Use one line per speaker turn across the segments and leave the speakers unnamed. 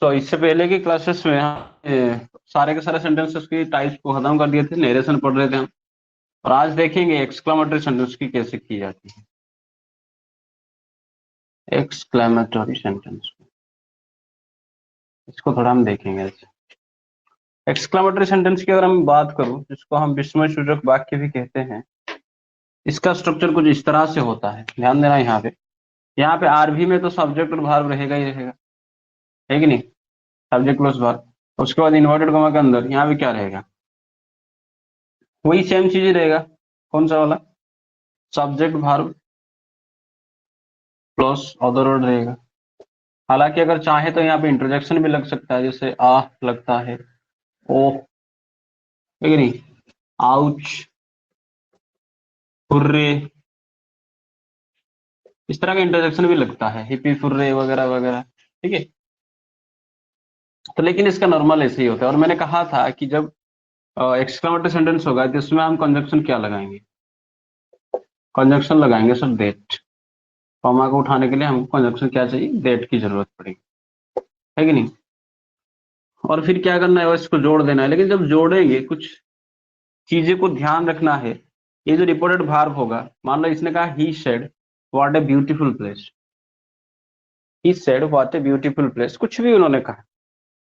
तो इससे पहले की क्लासेस में हम सारे के सारे सेंटेंसेस की टाइप्स को खत्म कर दिए थे, नरेशन पढ़ रहे थे हम। और आज देखेंगे एक्सक्लेमेटरी सेंटेंस की कैसे की जाती है। एक्सक्लेमेटरी सेंटेंस, इसको थोड़ा हम देखेंगे। एक्सक्लेमेटरी सेंटेंस की अगर हम बात करूं, जिसको हम विस्मय सूचक वाक्य भी कहते हैं, इसका स्ट्रक्चर कुछ इस तरह से होता है। ध्यान देना, यहाँ पे आरवी में तो सब्जेक्ट और वर्ब रहेगा ही रहेगा, है कि नहीं? Subject plus verb. उसके बाद इन्वर्टेड कॉमा के अंदर यहाँ पे क्या रहेगा? वही सेम चीज ही रहेगा। कौन सा वाला? Subject verb plus other word रहेगा। हालांकि अगर चाहे तो यहाँ पे इंटरजेक्शन भी लग सकता है, जैसे आ लगता है, ओ, है कि नहीं? आउच, फुर्रे, इस तरह का इंटरजेक्शन भी लगता है, हिपी फुर्रे वगैरह वगैरह। ठीक है, तो लेकिन इसका नॉर्मल ऐसे ही होता है। और मैंने कहा था कि जब एक्सक्लेमेटरी सेंटेंस होगा तो इसमें हम कंजक्शन क्या लगाएंगे? कंजक्शन लगाएंगे सर दैट। कॉमा को उठाने के लिए हमको कंजक्शन क्या चाहिए? दैट की जरूरत पड़ेगी, है कि नहीं? और फिर क्या करना है? इसको जोड़ देना है। लेकिन जब जोड़ेंगे, कुछ चीजें को ध्यान रखना है। ये जो रिपोर्टेड वर्ब होगा, मान लो इसने कहा he said what a beautiful place. He said what a beautiful place, कुछ भी उन्होंने कहा।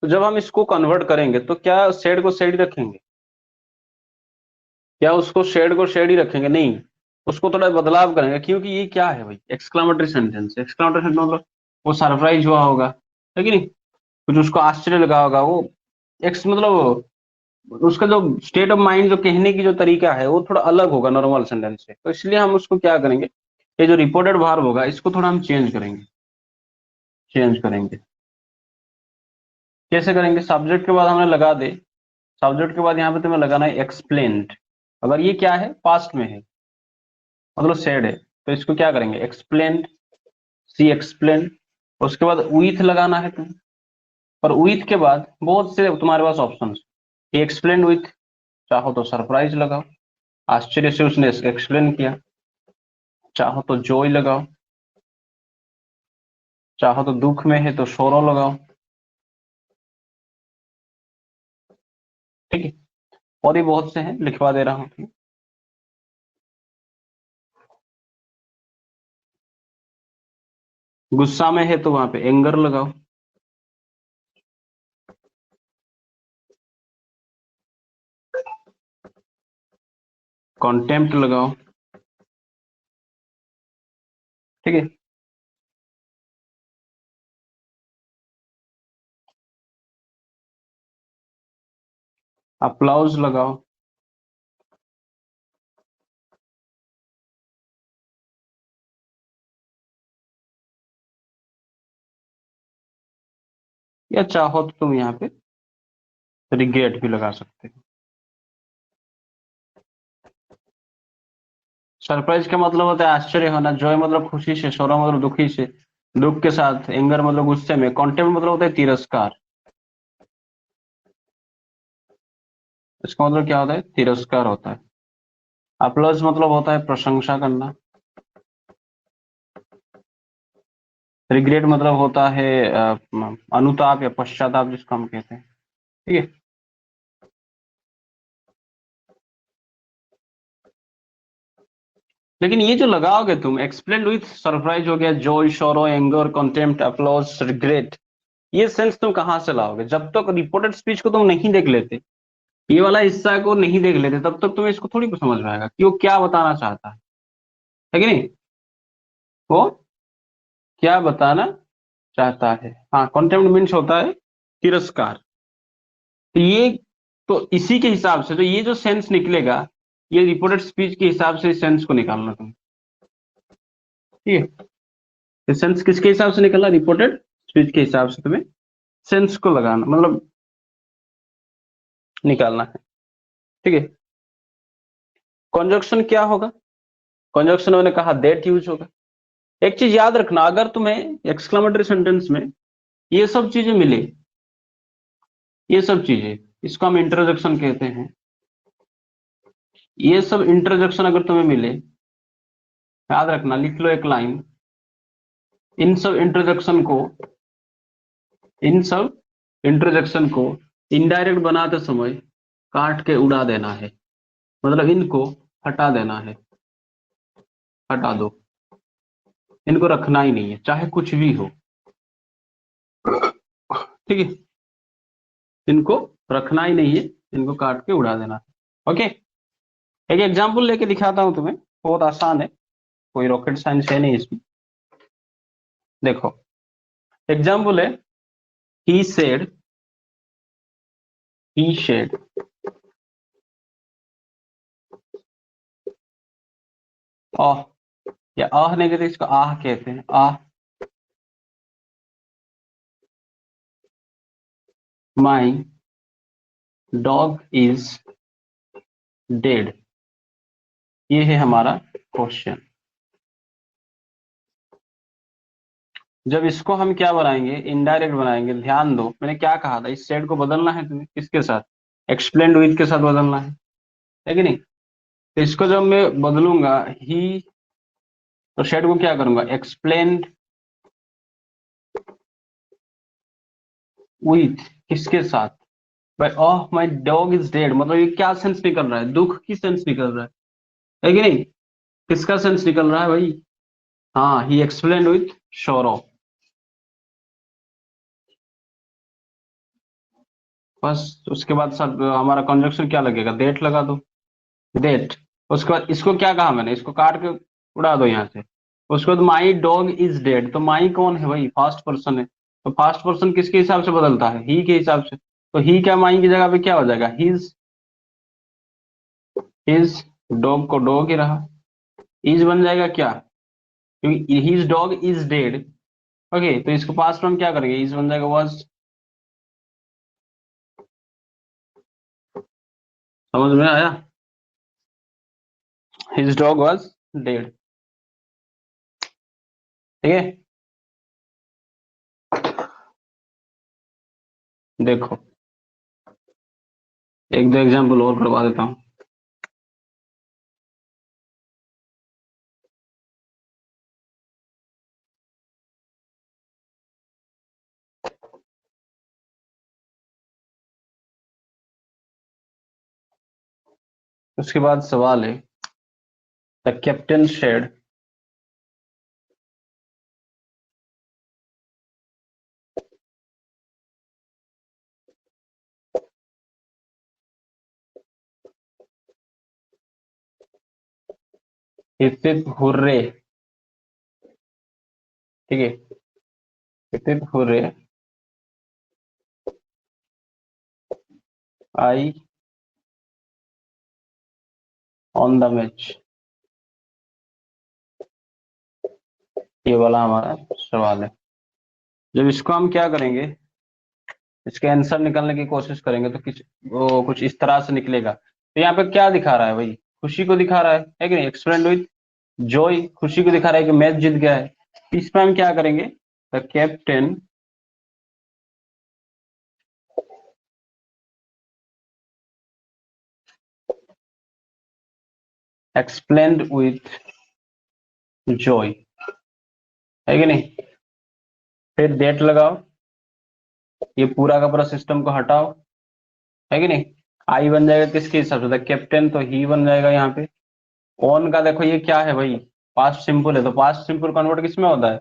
तो जब हम इसको कन्वर्ट करेंगे तो क्या सेड को सेड ही रखेंगे? क्या उसको शेड को शेड ही रखेंगे? नहीं, उसको थोड़ा बदलाव करेंगे। क्योंकि ये क्या है भाई? Exclamatory sentence. एक्सक्लेमेटरी सेंटेंस मतलब वो सरप्राइज हुआ होगा, है कि नहीं? कुछ उसको आश्चर्य लगा होगा। वो एक्स मतलब उसका जो स्टेट ऑफ माइंड, जो कहने की जो तरीका है, वो थोड़ा अलग होगा नॉर्मल सेंटेंस से। तो इसलिए हम उसको क्या करेंगे, ये जो रिपोर्टेड वर्ब होगा इसको थोड़ा हम चेंज करेंगे। चेंज करेंगे कैसे करेंगे? सब्जेक्ट के बाद हमने लगा दे, सब्जेक्ट के बाद यहाँ पे तुम्हें लगाना है एक्सप्लेन्ड। अगर ये क्या है? पास्ट में है, मतलब सेड है, तो इसको क्या करेंगे? एक्सप्लेन्ड, सी एक्सप्लेन। उसके बाद विथ लगाना है तुम्हें। और विथ के बाद बहुत से तुम्हारे पास ऑप्शन है। एक्सप्लेन विथ, चाहो तो सरप्राइज लगाओ, आश्चर्य से उसने एक्सप्लेन किया। चाहो तो जॉय लगाओ, चाहो तो दुख में है तो सोरो लगाओ। ठीक है, और भी बहुत से हैं, लिखवा दे रहा हूं। गुस्सा में है तो वहां पे एंगर लगाओ। कॉन्टेम्प्ट लगाओ। ठीक है, अप्लाउज लगाओ। या चाहो तो तुम यहाँ पे रिग्रेट भी लगा सकते हो। सरप्राइज का मतलब होता है आश्चर्य होना, जॉय मतलब खुशी से, सोरो मतलब दुखी से, दुख के साथ, एंगर मतलब गुस्से में, कॉन्टेम्प्ट मतलब होता है तिरस्कार। इसका मतलब क्या होता है? तिरस्कार होता है। अप्लस मतलब होता है प्रशंसा करना। रिग्रेट मतलब होता है अनुताप या पश्चाताप, जिसको हम कहते हैं। ठीक है, लेकिन ये जो लगाओगे तुम, एक्सप्लेन विथ सरप्राइज हो गया, Joy, sorrow, anger, contempt, applause, regret, ये सेंस तुम कहां से लाओगे? जब तक रिपोर्टेड स्पीच को तुम नहीं देख लेते, ये वाला हिस्सा को नहीं देख लेते, तब तक तुम्हें इसको थोड़ी कुछ समझ में आएगा कि वो क्या बताना चाहता है कि नहीं? वो क्या बताना चाहता है। हाँ, कॉन्टेम्प्ट मीन्स होता है तिरस्कार। तो ये, तो इसी के हिसाब से तो ये जो सेंस निकलेगा, ये रिपोर्टेड स्पीच के हिसाब से सेंस को निकालना तुम। ठीक है, ये सेंस किसके हिसाब से निकलना? रिपोर्टेड स्पीच के हिसाब से तुम्हें सेंस को लगाना, मतलब निकालना है। ठीक है, कॉन्जक्शन क्या होगा? कॉन्जक्शन मैंने कहा दैट यूज होगा। एक चीज याद रखना, अगर तुम्हें एक्सक्लेमेटरी सेंटेंस में ये सब चीजें मिले, ये सब चीजें, इसको हम इंटरजेक्शन कहते हैं। ये सब इंटरजेक्शन अगर तुम्हें मिले, याद रखना, लिख लो एक लाइन, इन सब इंटरजेक्शन को इन सब इंटरजेक्शन को इनडायरेक्ट बनाते समय काट के उड़ा देना है, मतलब इनको हटा देना है, हटा दो, इनको रखना ही नहीं है चाहे कुछ भी हो, ठीक है, इनको रखना ही नहीं है, इनको काट के उड़ा देना है। ओके, एक एग्जांपल लेके दिखाता हूं तुम्हें, बहुत आसान है, कोई रॉकेट साइंस है नहीं इसमें। देखो एग्जांपल है, ही सेड, ही शेड, आह, या आह नहीं कहते, इसको आह कहते हैं, आह, माई डॉग इज डेड, ये है हमारा क्वेश्चन। जब इसको हम क्या बनाएंगे, इनडायरेक्ट बनाएंगे, ध्यान दो मैंने क्या कहा था, इस सेड को बदलना है तुम्हें किसके साथ, एक्सप्लेन्ड विथ के साथ बदलना है कि नहीं। तो इसको जब मैं बदलूंगा ही, तो शेड को क्या करूंगा, एक्सप्लेन्ड विथ किसके साथ, भाई oh my dog is dead, मतलब ये क्या सेंस निकल रहा है, दुख की सेंस निकल रहा है कि नहीं, किसका सेंस निकल रहा है भाई, हाँ, ही एक्सप्लेन्ड विथ शोरो, बस उसके बाद सब हमारा कंजक्शन क्या लगेगा, देट लगा दो, देट। उसके बाद इसको क्या कहा मैंने, इसको काट के उड़ा दो यहाँ से। उसके बाद माई डॉग इज डेड, तो माई कौन है भाई, फर्स्ट पर्सन है, तो फर्स्ट पर्सन किसके हिसाब से बदलता है, ही के हिसाब से, तो ही क्या माई की जगह पे क्या हो जाएगा, हिज, हिज, डॉग को डॉग ही रहा, इज बन जाएगा क्या, क्योंकि his dog is dead. Okay, तो इसको पास्ट में हम क्या करेंगे, इज बन जाएगा वाज, समझ में आया, हिज डॉग वाज डेड, ठीक है। देखो एक दो एग्जाम्पल और करवा देता हूँ। उसके बाद सवाल है, द कैप्टन शेड हित हुर्रे, ठीक है, हित hurray, I on the match, ये वाला हमारा सवाल है। जब इसको हम क्या करेंगे, इसके आंसर निकालने की कोशिश करेंगे तो कुछ इस तरह से निकलेगा। तो यहाँ पे क्या दिखा रहा है भाई, खुशी को दिखा रहा है कि नहीं, एक्सप्लेन्ड विद जॉय, खुशी को दिखा रहा है कि मैच जीत गया है। इसमें हम क्या करेंगे, the captain explained with Joy, है कि नहीं, फिर डेट लगाओ, ये पूरा का पूरा सिस्टम को हटाओ, है कि नहीं, आई बन जाएगा किसके हिसाब से, द कैप्टन, तो ही बन जाएगा यहाँ पे। ऑन का देखो ये क्या है भाई, पास्ट सिंपल है, तो पास्ट सिंपल कन्वर्ट किस में होता है,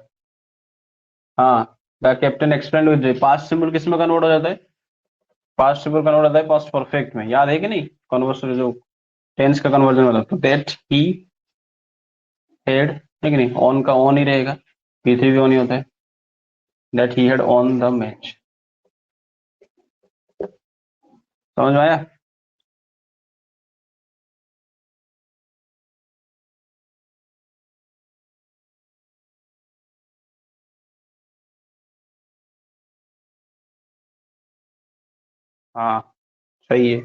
हाँ, the captain explained with, past simple किस में कन्वर्ट हो जाता है, पास्ट सिंपल कन्वर्ट होता है पास्ट परफेक्ट में, याद है कि नहीं, कन्वर्सन जो टेंस का कन्वर्जन होता है, तो दैट ही हैड, है कि नहीं, ऑन का ऑन ही रहेगा, पी3 भी ऑन ही होता है, that he had on the match, समझ में आया। हाँ सही है।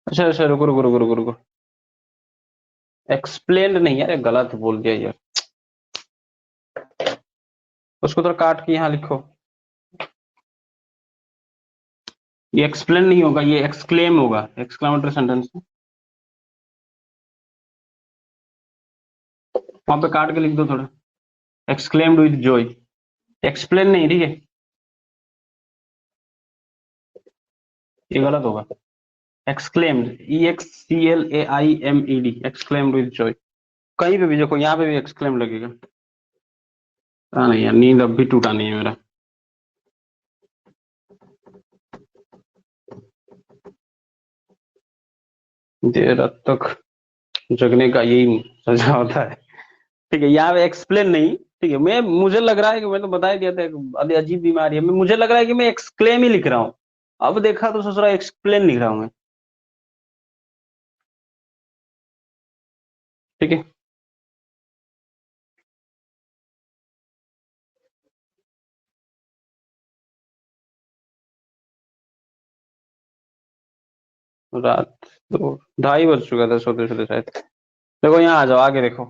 अच्छा अच्छा, रुको रुको रुको रुको रुको, एक्सप्लेन नहीं यार, ये गलत बोल दिया यार, उसको थोड़ा काट के यहाँ लिखो, ये एक्सप्लेन नहीं होगा, ये एक्सक्लेम होगा, एक्सक्लेमेटरी सेंटेंस। वहां पे काट के लिख दो थोड़ा, एक्सक्लेम्ड विद जॉय, एक्सप्लेन नहीं, ठीक है, ये गलत होगा। Exclaimed, EXCLAIMED, exclaimed with Joy. कहीं पे भी देखो, यहाँ पे भी एक्सक्लेम लगेगा। हाँ नहीं यार, नींद अब भी टूटा नहीं है मेरा। देर रात तक जगने का यही सजा होता है। ठीक है, यहाँ पे एक्सप्लेन नहीं, ठीक है, मैं मुझे लग रहा है कि मैं तो बता ही दिया था, अजीब बीमारी है, मुझे लग रहा है कि मैं एक्सक्लेम ही लिख रहा हूँ। अब देखा तो सोच रहा एक्सप्लेन लिख रहा हूँ मैं। ठीक है, रात 2, 2:30 बज चुका था सोते सोते शायद। देखो यहाँ आ जाओ, आगे देखो।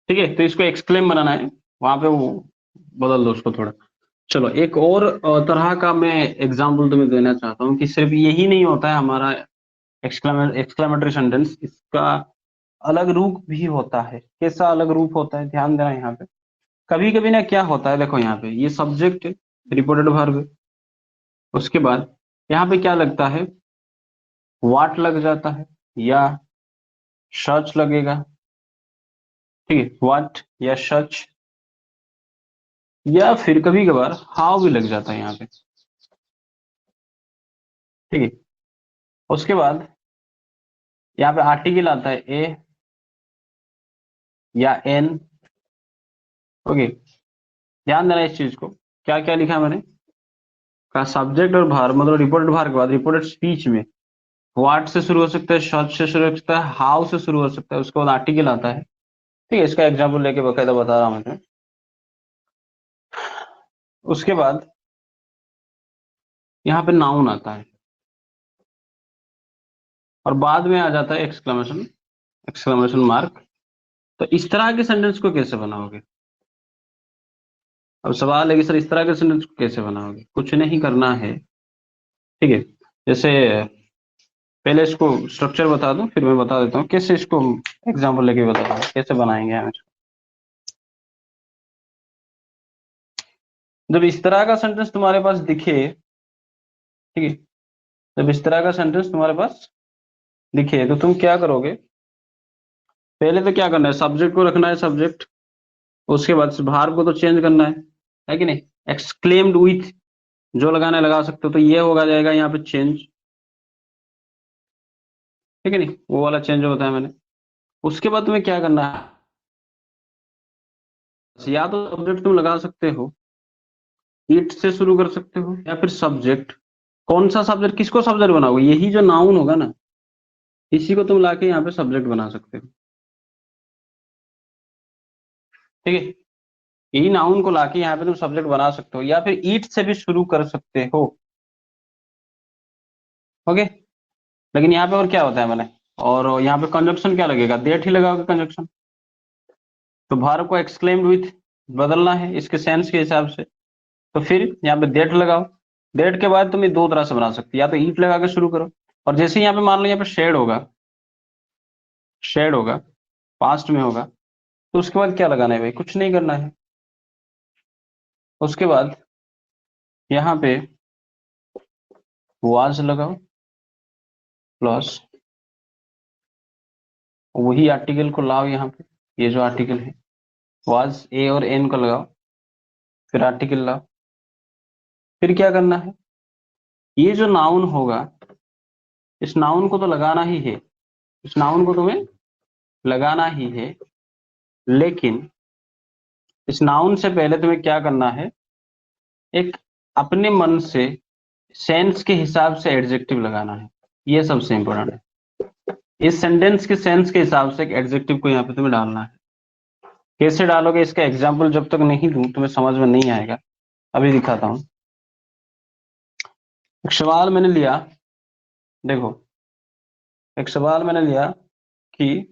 ठीक है, तो इसको एक्सक्लेम बनाना है, वहां पे वो बदल दो उसको थोड़ा। चलो एक और तरह का मैं एग्जाम्पल तुम्हें देना चाहता हूँ कि सिर्फ यही नहीं होता है हमारा एक्सक्लेमेटरी सेंटेंस, इसका अलग रूप भी होता है। कैसा अलग रूप होता है, ध्यान देना यहाँ पे। कभी कभी ना क्या होता है, देखो यहाँ पे ये सब्जेक्ट है, रिपोर्टेड वर्ब है, उसके बाद यहाँ पे क्या लगता है, वाट लग जाता है या सच लगेगा। ठीक है, वाट या सच, या फिर कभी कभार हाउ भी लग जाता है यहाँ पे। ठीक है, उसके बाद यहाँ पे आर्टिकल आता है ए या एन। ओके, ध्यान देना इस चीज को, क्या क्या लिखा है मैंने, का सब्जेक्ट और भार, मतलब रिपोर्टेड भार के बाद रिपोर्टेड स्पीच में व्हाट से शुरू हो सकता है, सच से शुरू हो सकता है, हाउ से शुरू हो सकता है, उसके बाद आर्टिकल आता है। ठीक है, इसका एग्जाम्पल लेके बकायदा बता रहा हूँ मैं। उसके बाद यहाँ पे नाउन आता है और बाद में आ जाता है एक्सक्लेमेशन, एक्सक्लेमेशन मार्क। तो इस तरह के सेंटेंस को कैसे बनाओगे। अब सवाल है कि सर इस तरह के सेंटेंस को कैसे बनाओगे, कुछ नहीं करना है। ठीक है, जैसे पहले इसको स्ट्रक्चर बता दूं, फिर मैं बता देता हूँ कैसे इसको एग्जाम्पल लेके बता दूं कैसे बनाएंगे हम इसको। जब इस तरह का सेंटेंस तुम्हारे पास दिखे, ठीक है, जब इस तरह का सेंटेंस तुम्हारे पास दिखे तो तुम क्या करोगे, पहले तो क्या करना है, सब्जेक्ट को रखना है सब्जेक्ट, उसके बाद भार्ब को तो चेंज करना है कि नहीं। एक्सक्लेम्ड विथ जो लगाना है लगा सकते हो, तो ये होगा जाएगा यहाँ पे चेंज। ठीक है नहीं, वो वाला चेंज होता है मैंने। उसके बाद तुम्हें क्या करना है, या तो सब्जेक्ट तुम लगा सकते हो, इट से शुरू कर सकते हो, या फिर सब्जेक्ट, कौन सा सब्जेक्ट, किसको सब्जेक्ट बनाओगे, यही जो नाउन होगा ना, इसी को तुम लाके यहाँ पे सब्जेक्ट बना सकते हो। ठीक है, यही नाउन को लाके यहाँ पे तुम सब्जेक्ट बना सकते हो, या फिर ईट से भी शुरू कर सकते हो। ओके, लेकिन यहाँ पे और क्या होता है मैंने, और यहाँ पे कंजक्शन क्या लगेगा, देट ही लगाओगे कंजक्शन। तो भार्ब को एक्सक्लेम्ड विथ बदलना है इसके सेंस के हिसाब से, तो फिर यहाँ पे देट लगाओ। देट के बाद तुम ये दो तरह से बना सकते हो, या तो ईट लगा के शुरू करो, और जैसे यहाँ पे मान लो यहाँ पे शेड होगा, शेड होगा, पास्ट में होगा, तो उसके बाद क्या लगाना है भाई, कुछ नहीं करना है। उसके बाद यहाँ पे वाज लगाओ प्लस वही आर्टिकल को लाओ यहाँ पे, ये जो आर्टिकल है वाज, ए और एन को लगाओ, फिर आर्टिकल लाओ। फिर क्या करना है, ये जो नाउन होगा, इस नाउन को तो लगाना ही है, इस नाउन को तुम्हें लगाना ही है, लेकिन इस नाउन से पहले तुम्हें क्या करना है, एक अपने मन से सेंस के हिसाब से एडजेक्टिव लगाना है। ये सबसे इंपॉर्टेंट है, इस सेंटेंस के सेंस के हिसाब से एक एडजेक्टिव को यहाँ पे तुम्हें डालना है। कैसे डालोगे, इसका एग्जाम्पल जब तक नहीं दूं तुम्हें समझ में नहीं आएगा, अभी दिखाता हूँ। एक सवाल मैंने लिया, देखो एक सवाल मैंने लिया कि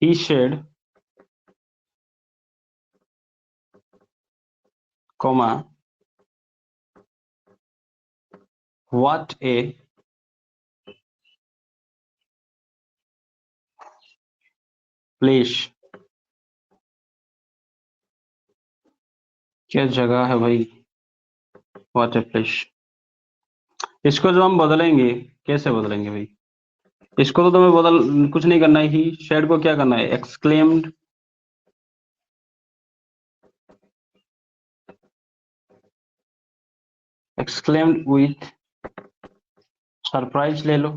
he shared, comma, what a place, क्या जगह है भाई, what a place। इसको जो हम बदलेंगे, कैसे बदलेंगे भाई, इसको तो तुम्हें बदल कुछ नहीं करना है, ही शेड को क्या करना है, एक्सक्लेम्ड, एक्सक्लेम्ड विथ सरप्राइज ले लो,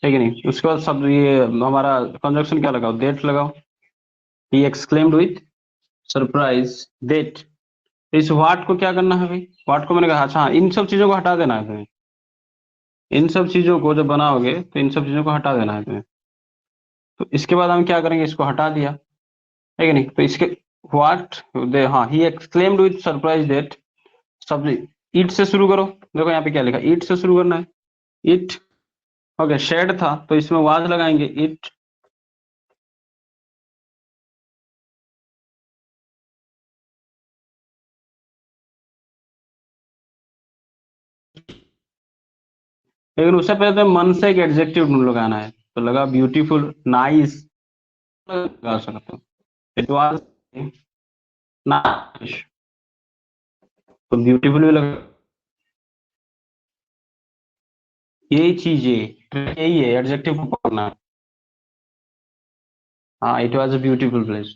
ठीक है नहीं। उसके बाद सब ये हमारा कंजक्शन क्या लगाओ, दैट लगाओ, he exclaimed with surprise that. इस वाट को क्या करना है भाई, वाट को मैंने कहा अच्छा हाँ, इन सब चीजों को हटा देना है तुम्हें, इन सब चीजों को जब बनाओगे तो इन सब चीजों को हटा देना है तुम्हें। तो इसके बाद हम क्या करेंगे, इसको हटा दिया, है कि नहीं। तो इसके व्हाट दे, हाँ, he exclaimed with surprise that, सब ईट से शुरू करो, देखो यहाँ पे क्या लिखा, ईट से शुरू करना है, ईट। ओके, शेड था तो इसमें वाज लगाएंगे, ईट, लेकिन उससे पहले तो मन से एक एडजेक्टिव लगाना है, तो लगा ब्यूटीफुल, नाइस लगा सकते हो, इट वाज नाइस, तो ब्यूटीफुल भी लगा, यही चीज है, यही है एडजेक्टिव को पकड़ना। हाँ, it was a beautiful place.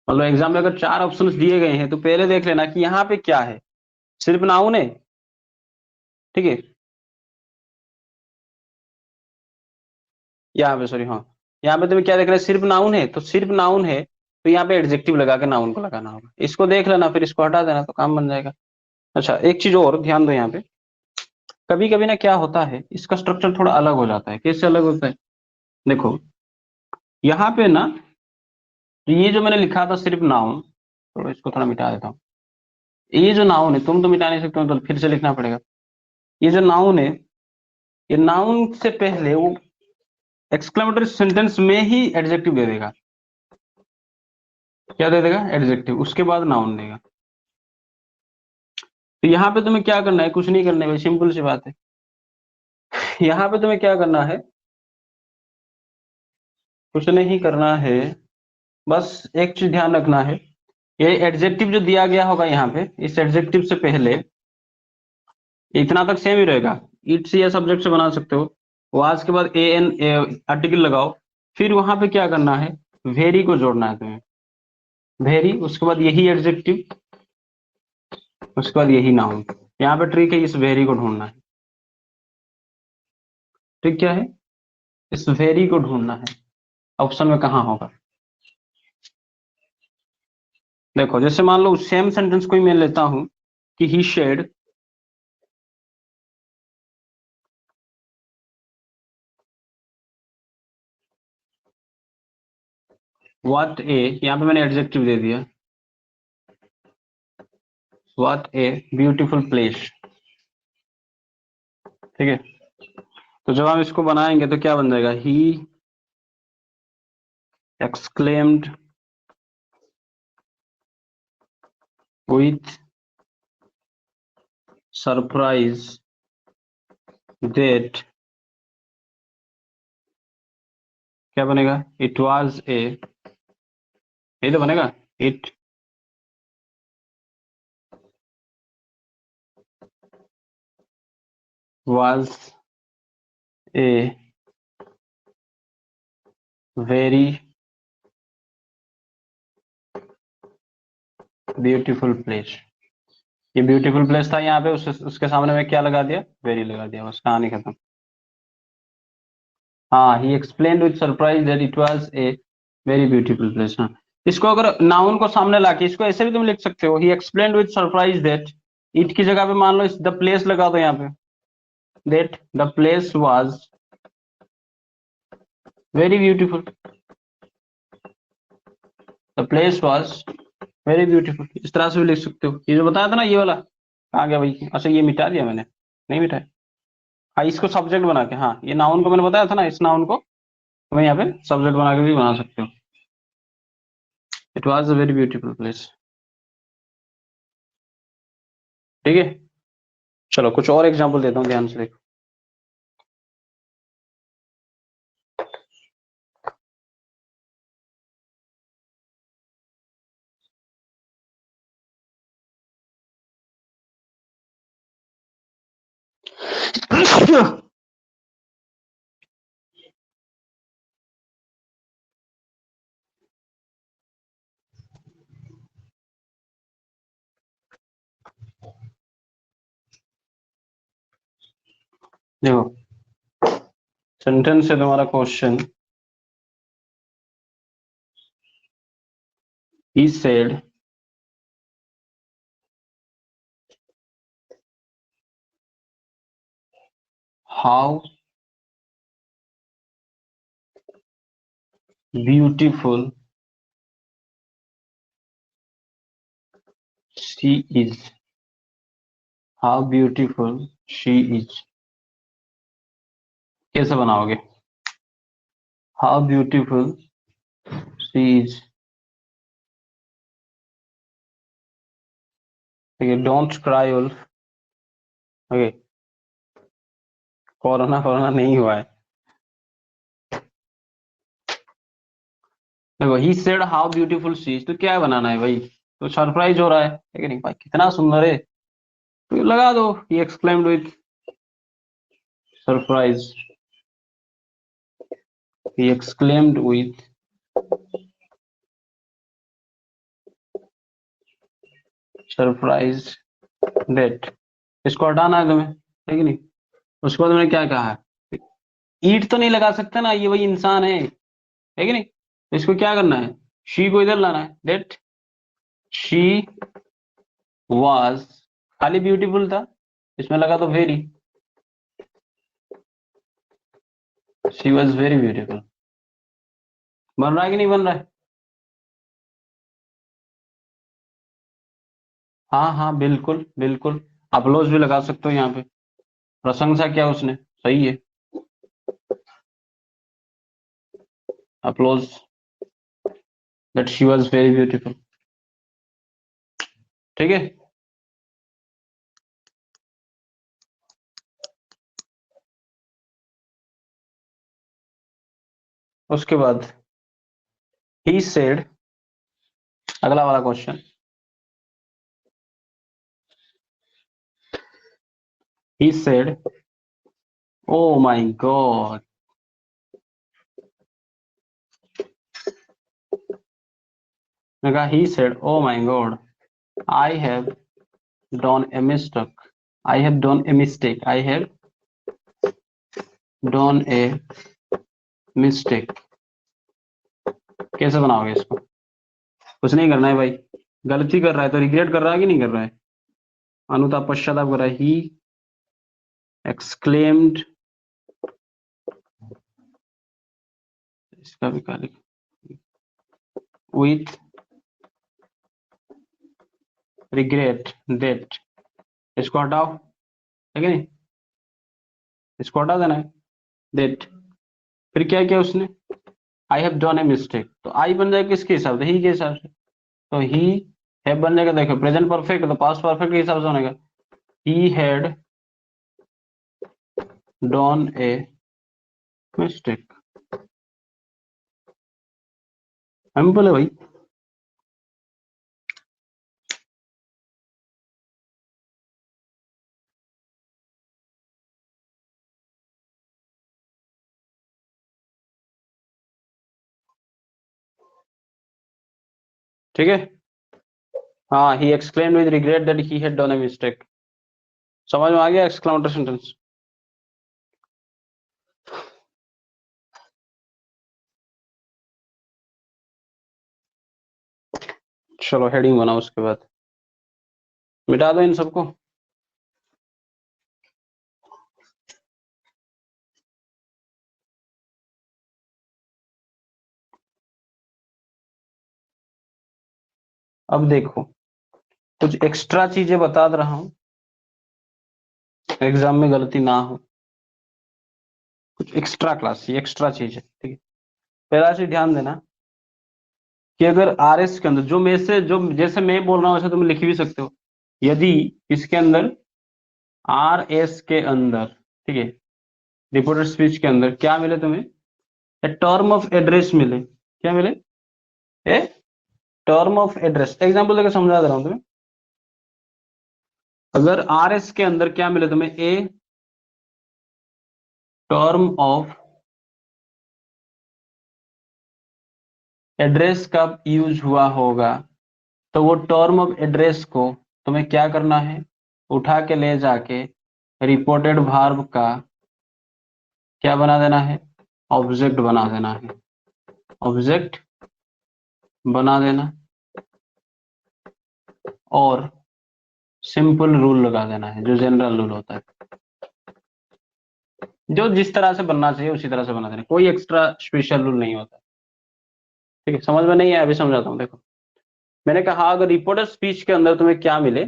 मतलब एग्जाम में अगर 4 ऑप्शंस दिए गए हैं तो पहले देख लेना कि यहाँ पे क्या है, सिर्फ नाउन है, ठीक है। यहाँ पे सॉरी, हाँ, यहाँ पे तुम्हें क्या देखना है, सिर्फ नाउन है, तो सिर्फ नाउन है तो यहाँ पे एडजेक्टिव लगा के नाउन को लगाना होगा, इसको देख लेना फिर इसको हटा देना तो काम बन जाएगा। अच्छा, एक चीज और ध्यान दो, यहाँ पे कभी कभी ना क्या होता है, इसका स्ट्रक्चर थोड़ा अलग हो जाता है। कैसे अलग होता है, देखो यहाँ पे ना, ये जो मैंने लिखा था सिर्फ नाउन, थोड़ा इसको थोड़ा मिटा देता हूँ, ये जो नाउन है तुम तो मिटा नहीं सकते हो, तो फिर से लिखना पड़ेगा। ये जो नाउन है, ये नाउन से पहले वो एक्सक्लेमेटरी सेंटेंस में ही एडजेक्टिव दे देगा, क्या दे देगा, एडजेक्टिव, उसके बाद नाउन देगा। तो यहाँ पे तुम्हें क्या करना है, कुछ नहीं करना है भाई, सिंपल सी बात है। यहाँ पे तुम्हें क्या करना है, कुछ नहीं करना है, बस एक चीज ध्यान रखना है, ये एडजेक्टिव जो दिया गया होगा यहाँ पे, इस एडजेक्टिव से पहले इतना तक सेम ही रहेगा, इट से या सब्जेक्ट से बना सकते हो, वाज के बाद ए एन आर्टिकल लगाओ, फिर वहां पे क्या करना है, वेरी को जोड़ना है तुम्हें, वेरी, उसके बाद यही एडजेक्टिव, उसके बाद यही नाउन। यहाँ पे ट्रिक है, इस वेरी को ढूंढना है। ट्रिक क्या है, इस वेरी को ढूंढना है, ऑप्शन में कहाँ होगा। देखो जैसे मान लो सेम सेंटेंस को ही मैं लेता हूं कि ही शेड, व्हाट ए, यहाँ पे मैंने एडजेक्टिव दे दिया, व्हाट ए ब्यूटीफुल प्लेस, ठीक है। तो जब हम इसको बनाएंगे तो क्या बन जाएगा, he exclaimed with surprise that, क्या बनेगा, इट वाज ए, ये तो बनेगा, it was a very beautiful place. ये ब्यूटीफुल प्लेस था, यहाँ पे उसके सामने में क्या लगा दिया, वेरी लगा दिया, बस कहानी खत्म। हाँ, ही explained with surprise that it was a very beautiful place. हाँ, इसको अगर नाउन को सामने लाके इसको ऐसे भी तुम लिख सकते हो, ही explained with surprise that, it की जगह पे मान लो द प्लेस लगा दो यहाँ पे, that the place was very beautiful, the place was very beautiful, इस तरह से भी लिख सकते हो। ये जो बताया था ना, ये वाला कहाँ गया भाई, अच्छा ये मिटा दिया मैंने, नहीं मिटाया, हाँ, इसको सब्जेक्ट बना के, हाँ ये नाउन को मैंने बताया था ना, इस नाउन को मैं यहाँ पे सब्जेक्ट बना के भी बना सकते हो। It was a very beautiful place. ठीक है, चलो कुछ और एग्जाम्पल देता हूँ, ध्यान से देखो। देखो, सेंटेंस है तुम्हारा question, he said how beautiful she is, how beautiful she is। कैसे बनाओगे? how beautiful she is। ठीक है, don't cry wolf. Okay, corona corona नहीं हुआ है। देखो, he said how beautiful she is, तो क्या बनाना है भाई? तो सरप्राइज हो रहा है कि नहीं भाई, कितना सुंदर है, तो लगा दो he exclaimed with surprise, he exclaimed with surprise that। इसको हटाना है तुम्हें, है कि नहीं? उसके बाद मैंने क्या कहा है, ईट तो नहीं लगा सकते ना, ये वही इंसान है कि नहीं? तो इसको क्या करना है, शी को इधर लाना है, that she was, खाली ब्यूटीफुल था, इसमें लगा तो very, she was very beautiful. बन रहा है कि नहीं बन रहा है? हाँ हाँ, बिल्कुल बिल्कुल, अपलोज भी लगा सकते हो यहाँ पे, प्रशंसा किया उसने, सही है, applause that she was very beautiful. ठीक है, उसके बाद ही सेड, अगला वाला question, he said oh my God, मैं कहा he said oh my God I have done a mistake, I have done a mistake, I have done a mistake. कैसे बनाओगे इसको? कुछ नहीं करना है भाई, गलती कर रहा है तो रिग्रेट कर रहा है कि नहीं कर रहा है, अनुताप पश्चाताप कर रहा है। ही एक्सक्लेम्ड, इसका भी क्या, विथ रिग्रेट डेट, इसको हटाओ, है कि नहीं? इसको हटा देना है, डेट। फिर क्या किया उसने, I have done a mistake, तो आई बन जाएगा किसके हिसाब से, ही के हिसाब से, तो ही हैव बन जाएगा, देखो प्रेजेंट परफेक्ट तो पास्ट परफेक्ट के हिसाब से बनेगा, he had done a mistake. हम बोले भाई, ठीक है, हाँ, he exclaimed with regret that he had done a mistake. समझ में आ गया एक्सक्लेमेटरी सेंटेंस? चलो हेडिंग बनाओ, उसके बाद मिटा दो इन सबको। अब देखो, कुछ एक्स्ट्रा चीजें बता रहा हूं, एग्जाम में गलती ना हो। कुछ एक्स्ट्रा क्लास, ये एक्स्ट्रा चीज है, ठीक है। पहला चीज ध्यान देना कि अगर आर एस के अंदर जो मैं से जो जैसे मैं बोल रहा हूँ वैसे तुम लिख भी सकते हो। यदि इसके अंदर आर एस के अंदर, ठीक है, रिपोर्टेड स्पीच के अंदर क्या मिले तुम्हें, ए टर्म ऑफ एड्रेस मिले। क्या मिले? A term of address. Example देकर समझा दे रहा हूं तुम्हें। अगर आर एस के अंदर क्या मिले तुम्हें, ए टर्म ऑफ एड्रेस का यूज हुआ होगा, तो वो टर्म ऑफ एड्रेस को तुम्हें क्या करना है, उठा के ले जाके रिपोर्टेड वर्ब का क्या बना देना है, ऑब्जेक्ट बना देना है। ऑब्जेक्ट बना देना और सिंपल रूल लगा देना है, जो जनरल रूल होता है, जो जिस तरह से बनना चाहिए उसी तरह से बना देना, कोई एक्स्ट्रा स्पेशल रूल नहीं होता। ठीक है, समझ में नहीं है? अभी समझाता हूँ। देखो, मैंने कहा अगर रिपोर्टेड स्पीच के अंदर तुम्हें क्या मिले,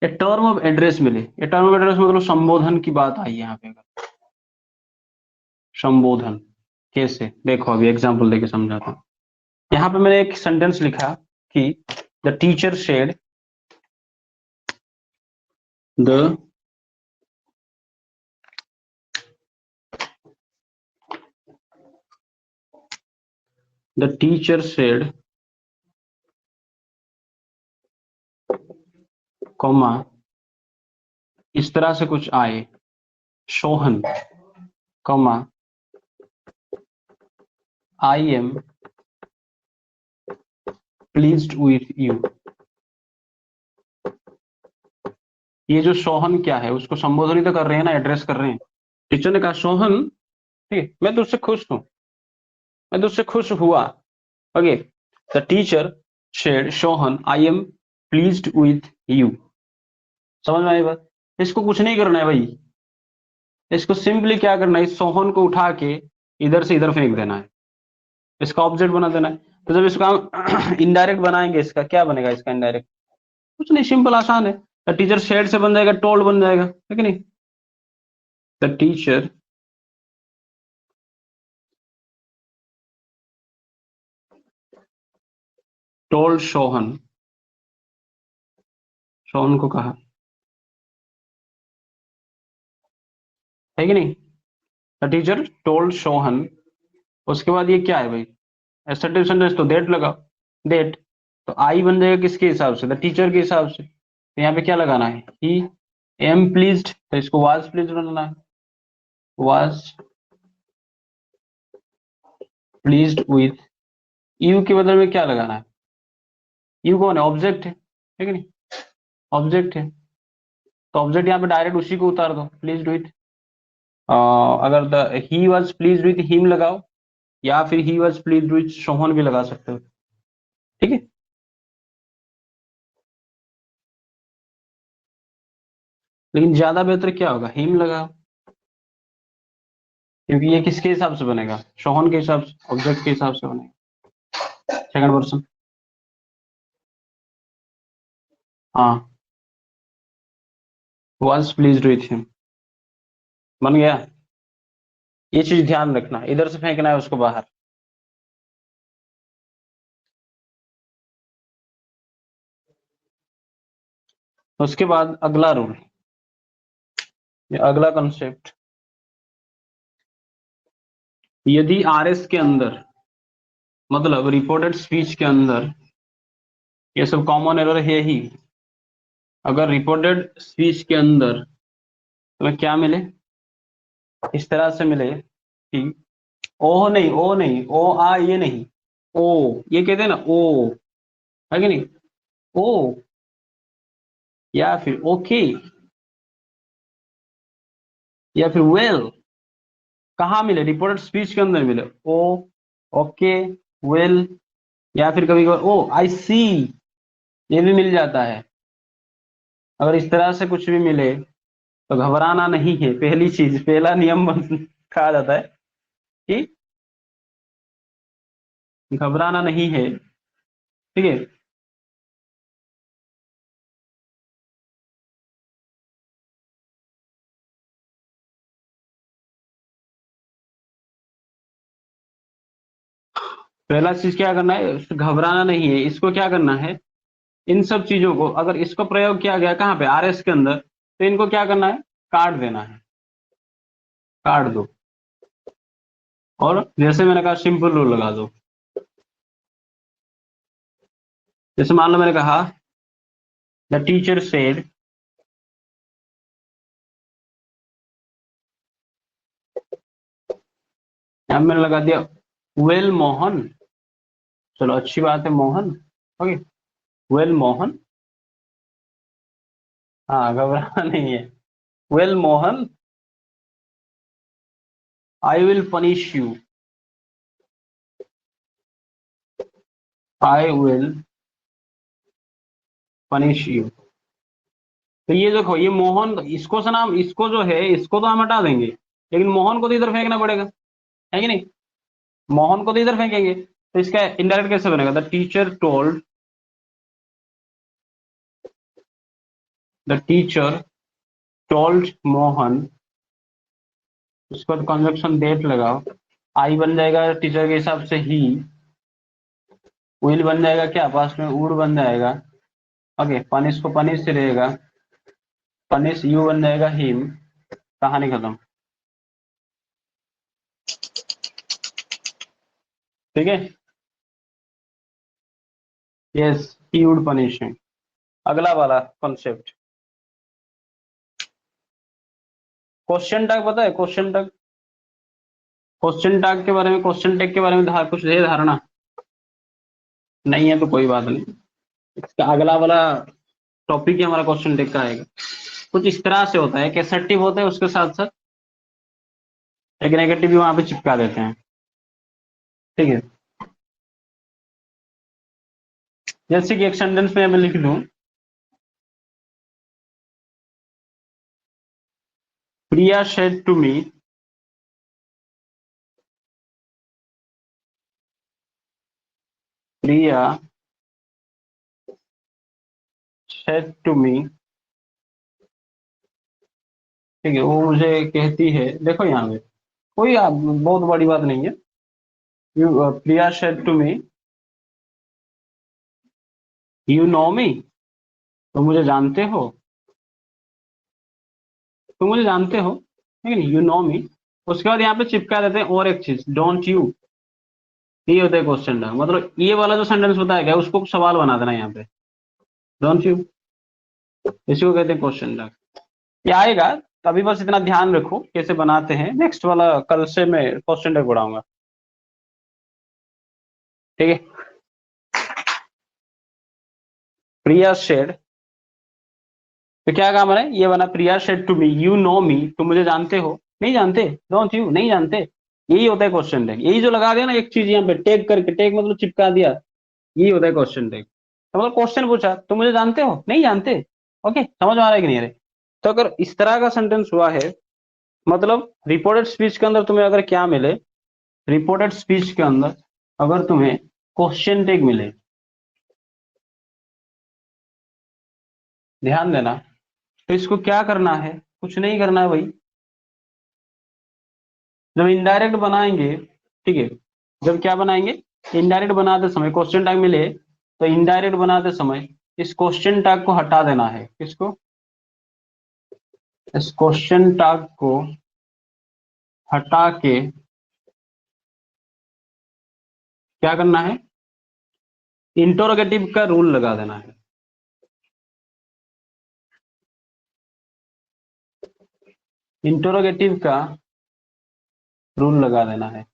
ए टर्म ऑफ एड्रेस मिले। ए टर्म ऑफ एड्रेस मतलब संबोधन की बात आई यहाँ पे। अगर संबोधन कैसे, देखो अभी एग्जाम्पल देके समझाता हूँ। यहाँ पे मैंने एक सेंटेंस लिखा कि the teacher said the teacher said, comma, इस तरह से कुछ आए, Sohan, comma, I am pleased with you. ये जो सोहन क्या है, उसको संबोधन ही तो कर रहे हैं ना, एड्रेस कर रहे हैं। टीचर ने कहा सोहन, ठीक है, मैं तुझसे खुश हूं, मैं तुझसे खुश हुआ। Okay, the teacher said Sohan I am pleased with you. समझ में आई बात? इसको कुछ नहीं करना है भाई, इसको सिंपली क्या करना है, इस सोहन को उठा के इधर से इधर फेंक देना है, इसका ऑब्जेक्ट बना देना है। तो जब इसका हम इनडायरेक्ट बनाएंगे, इसका क्या बनेगा, इसका इनडायरेक्ट कुछ नहीं, सिंपल आसान है। द टीचर शेड से बन जाएगा टोल्ड बन जाएगा, है कि नहीं? The teacher told Sohan, Sohan को कहा, है कि नहीं? The teacher told Sohan. उसके बाद ये क्या है भाई, एसर्टिव सेंटेंस, तो डेट लगाओ, डेट। तो आई बन जाएगा किसके हिसाब से, द टीचर के हिसाब से। तो यहाँ पे क्या लगाना है, ही एम प्लीज्ड, तो इसको वाज प्लीज्ड बनाना है, वाज प्लीज्ड विथ यू के बदले में क्या लगाना है, यू कौन है, ऑब्जेक्ट है कि नहीं? ऑब्जेक्ट है, तो ऑब्जेक्ट यहाँ पे डायरेक्ट उसी को उतार दो, प्लीज्ड विथ। अगर the he was pleased with him लगाओ, या फिर he was pleased with Sohan भी लगा सकते हो, ठीक है। लेकिन ज्यादा बेहतर क्या होगा, हिम लगाओ, क्योंकि ये किसके हिसाब से बनेगा, सोहन के हिसाब से, ऑब्जेक्ट के हिसाब से बनेगा, सेकंड पर्सन। हाँ, वाज प्लीज्ड विथ हिम, बन गया। ये चीज ध्यान रखना, इधर से फेंकना है उसको बाहर। उसके बाद अगला रूल, अगला कंसेप्ट, यदि आरएस के अंदर, मतलब रिपोर्टेड स्पीच के अंदर, ये सब कॉमन एरर है ही। अगर रिपोर्टेड स्पीच के अंदर तुम्हें क्या मिले, इस तरह से मिले कि ओ नहीं, ओ आ ये नहीं, ओ, ये कहते हैं ना ओ, है कि नहीं? ओ, या फिर ओके, या फिर वेल, कहाँ मिले, रिपोर्टेड स्पीच के अंदर मिले, ओ, ओके, वेल, या फिर कभी कभी ओ आई सी, ये भी मिल जाता है। अगर इस तरह से कुछ भी मिले तो घबराना नहीं है। पहली चीज, पहला नियम कहा जाता है कि घबराना नहीं है, ठीक है। पहला चीज क्या करना है, घबराना नहीं है, इसको क्या करना है, इन सब चीजों को अगर इसको प्रयोग किया गया कहाँ पे, आरएस के अंदर, तो इनको क्या करना है, काट देना है, काट दो। और जैसे मैंने कहा सिंपल रूल लगा दो। जैसे मान लो मैंने कहा द टीचर सेड, अब मैंने लगा दिया वेल मोहन, चलो अच्छी बात है मोहन, ओके, वेल मोहन, हाँ घबराना नहीं है, well Mohan, I will punish you, I will punish you. तो ये देखो, ये मोहन, इसको से नाम, इसको जो है इसको तो हम हटा देंगे, लेकिन मोहन को तो इधर फेंकना पड़ेगा, है कि नहीं, मोहन को तो इधर फेंकेंगे, तो इसका इनडायरेक्ट कैसे बनेगा, the teacher told, the teacher told Mohan, उसके बाद कंजक्शन डेट लगाओ, आई बन जाएगा टीचर के हिसाब से ही, विल बन जाएगा क्या, पास्ट में वुड बन जाएगा, ओके, पनिश को पनिश से रहेगा, पनिश यू बन जाएगा हिम, कहानी खत्म, ठीक है, yes he would punish him. अगला वाला कॉन्सेप्ट, क्वेश्चन टैग, पता है क्वेश्चन टैग, क्वेश्चन टैग के बारे में, क्वेश्चन टैग के बारे में कुछ है धारणा, नहीं है तो कोई बात नहीं, इसका अगला वाला टॉपिक ही हमारा क्वेश्चन टैग का आएगा। कुछ इस तरह से होता है कि असर्टिव होता है, उसके साथ साथ एक नेगेटिव भी वहां पे चिपका देते हैं, ठीक है। जैसे कि एक सेंटेंस में मैं लिख लूं, Priya said to me, Priya said to me, ठीक है, वो मुझे कहती है, देखो यहाँ पे कोई बहुत बड़ी बात नहीं है, Priya said to me, you know me, तो मुझे जानते हो, तुम मुझे जानते हो, ठीक है, यू नो मी, उसके बाद यहाँ पे चिपका देते हैं और एक चीज, डोंट यू, ये होता है क्वेश्चन टैग, मतलब ये वाला जो सेंटेंस बताया गया उसको सवाल बना देना यहाँ पे, डोंट यू, इसी को कहते हैं क्वेश्चन टैग। ये आएगा, अभी बस इतना ध्यान रखो कैसे बनाते हैं, नेक्स्ट वाला कल से मैं क्वेश्चन टैग बढ़ाऊंगा, ठीक है। प्रिया शेड, तो क्या काम है, ये बना Priya said to me, you know me, तुम मुझे जानते हो, नहीं जानते, डोंट यू, नहीं जानते, यही होता है क्वेश्चन टैग, यही जो लगा दिया ना एक चीज यहाँ पे टैग करके, टैग मतलब चिपका दिया, यही होता है क्वेश्चन टैग। तो मतलब क्वेश्चन पूछा, तुम मुझे जानते हो, नहीं जानते, ओके, समझ में आ रहा है कि नहीं आ रहा है? तो अगर इस तरह का सेंटेंस हुआ है, मतलब रिपोर्टेड स्पीच के अंदर तुम्हें अगर क्या मिले, रिपोर्टेड स्पीच के अंदर अगर तुम्हें क्वेश्चन टैग मिले, ध्यान देना, तो इसको क्या करना है, कुछ नहीं करना है भाई, जब इनडायरेक्ट बनाएंगे, ठीक है, जब क्या बनाएंगे, इनडायरेक्ट बनाते समय क्वेश्चन टैग मिले, तो इनडायरेक्ट बनाते समय इस क्वेश्चन टैग को हटा देना है, किसको, इस क्वेश्चन टैग को हटा के क्या करना है, इंटरोगेटिव का रूल लगा देना है, इंटरोगेटिव का रूल लगा देना है।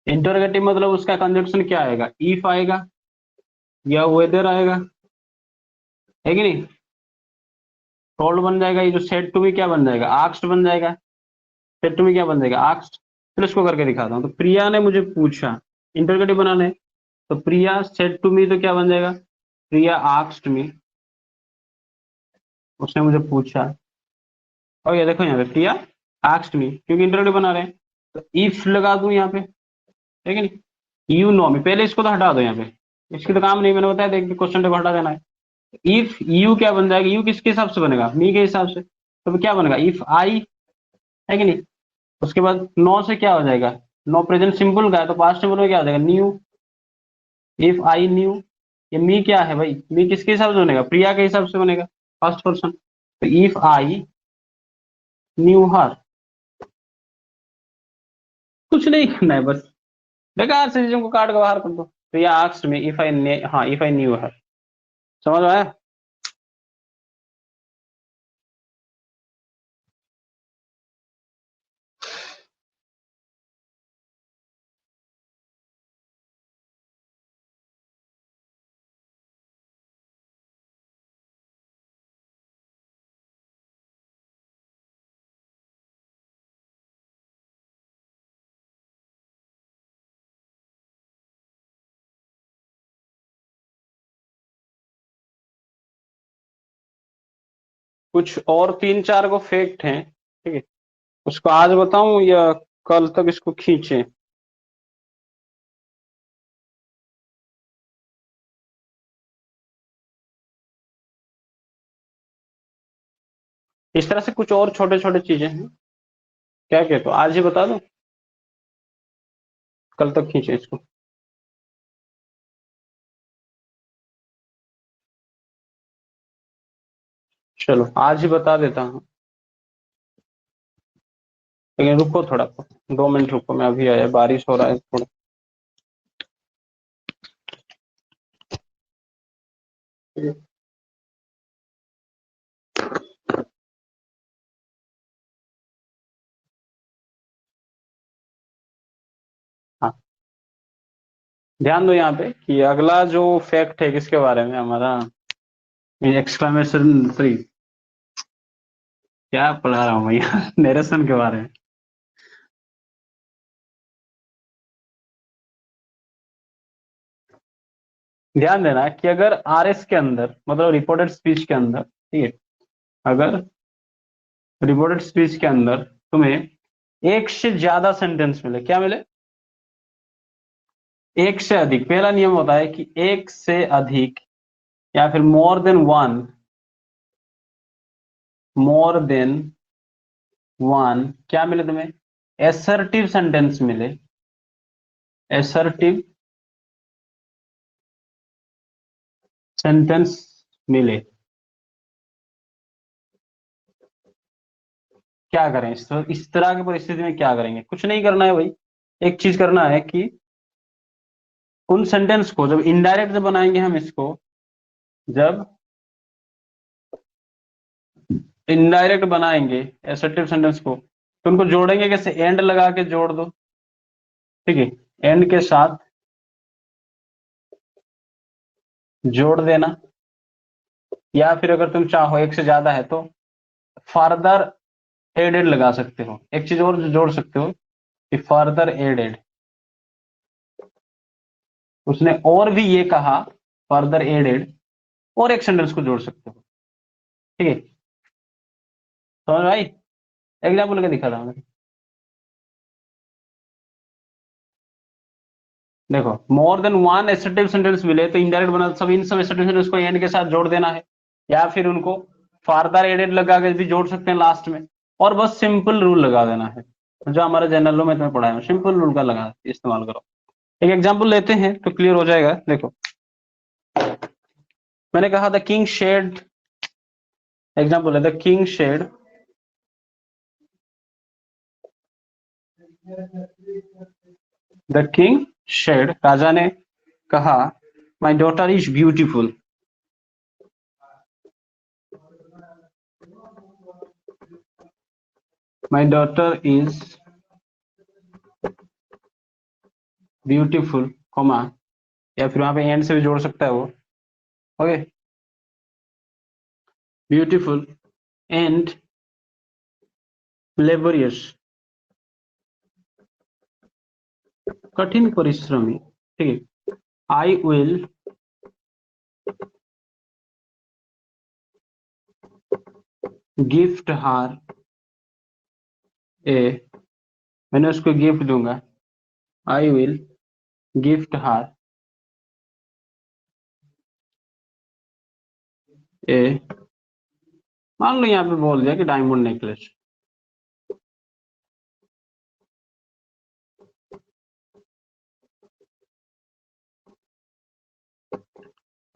इंटरोगेटिव मतलब उसका कंजक्शन क्या आएगा, इफ आएगा या वेदर आएगा, है कि नहीं, टोल्ड बन जाएगा, ये जो सेड टू भी क्या बन जाएगा, आस्क्ड बन जाएगा, सेड टू भी क्या बन जाएगा, आस्क्ड। फिर इसको करके दिखाता हूँ, तो प्रिया ने मुझे पूछा, इंटरोगेटिव बनाना है, तो प्रिया सेड टू मी, तो क्या बन जाएगा, प्रिया आस्क्ड मी, उसने मुझे पूछा, और ये देखो यहाँ पे प्रिया आस्क्ड मी, क्योंकि इंटरोगेटिव बना रहे हैं, तो इफ लगा दूं यहाँ पे, ठीक है नहीं, यू नो मी, पहले इसको तो हटा दो यहाँ पे, इसकी तो काम नहीं, मैंने बताया था क्वेश्चन को हटा देना है। इफ यू क्या बन जाएगा, यू किसके हिसाब से बनेगा, मी के हिसाब से, तो क्या बनेगा, इफ आई, है कि नहीं, उसके बाद नो से क्या हो जाएगा, नो प्रेजेंट सिंपल का है तो पास्ट सिंपल में क्या हो जाएगा, न्यू। इफ आई न्यू, ये मी क्या है भाई, मी किसके हिसाब से बनेगा, प्रिया के हिसाब से बनेगा, फर्स्ट पर्सन। तो इफ आई न्यू हर, कुछ नहीं करना है बस, बेकार से चीजों को काट के बाहर कर दो। तो ये आस्क्ड में इफ आई, हाँ इफ आई न्यू हर, समझ में आया। कुछ और तीन चार को फैक्ट हैं, ठीक है, उसको आज बताऊं या कल तक इसको खींचे। इस तरह से कुछ और छोटे छोटे चीजें हैं, क्या कहते हो, आज ही बता दो, कल तक खींचे इसको। चलो आज ही बता देता हूँ, लेकिन रुको थोड़ा, 2 मिनट रुको, मैं अभी आया, बारिश हो रहा है थोड़ा। हाँ, ध्यान दो यहाँ पे कि अगला जो फैक्ट है किसके बारे में हमारा, एक्सक्लेमेशन 3, क्या पढ़ा रहा हूँ भैया नरेशन के बारे में। ध्यान देना कि अगर आरएस के अंदर, मतलब रिपोर्टेड स्पीच के अंदर, ठीक है, अगर रिपोर्टेड स्पीच के अंदर तुम्हें एक से ज्यादा सेंटेंस मिले, क्या मिले, एक से अधिक, पहला नियम होता है कि एक से अधिक या फिर more than one, more than one क्या मिले तुम्हें, एसर्टिव सेंटेंस मिले, एसर्टिव सेंटेंस मिले, क्या करें इस तरह की परिस्थिति में, क्या करेंगे, कुछ नहीं करना है भाई। एक चीज करना है कि उन सेंटेंस को जब इनडायरेक्ट जब बनाएंगे हम इसको, जब इनडायरेक्ट बनाएंगे एसर्टिव सेंटेंस को, तो उनको जोड़ेंगे कैसे, एंड लगा के जोड़ दो, ठीक है, एंड के साथ जोड़ देना, या फिर अगर तुम चाहो एक से ज्यादा है तो फर्दर एडेड लगा सकते हो, एक चीज और जोड़ सकते हो कि फर्दर एडेड, उसने और भी ये कहा, फर्दर एडेड, और एक सेंटेंस को जोड़ सकते हो, ठीक है, समझ भाई, एग्जाम्पल लेके दिखा रहा हूं। देखो, more than one assertive sentence मिले तो इनडायरेक्ट बना, सब इन सब एसर्टिव सेंटेंस को एंड के साथ जोड़ देना है, या फिर उनको फार्दर एडेड लगा के भी जोड़ सकते हैं लास्ट में, और बस सिंपल रूल लगा देना है, जो हमारे जनरलों में तुम्हें पढ़ाया, सिंपल रूल का लगा इस्तेमाल करो। एक एग्जाम्पल लेते हैं तो क्लियर हो जाएगा। देखो, मैंने कहा द किंग शेड, एग्जाम्पल है the king said, the king said, राजा ने कहा, my daughter is beautiful, my daughter is beautiful, comma, या फिर वहां पे एंड से भी जोड़ सकता है वो, ओके, ब्यूटीफुल एंड लेबोरियस, कठिन परिश्रमी, ठीक है, आई विल गिफ्ट हार ए, मैंने उसको गिफ्ट दूंगा, आई विल गिफ्ट हार ए, मान लो यहाँ पे बोल दिया कि डायमंड नेकलेस,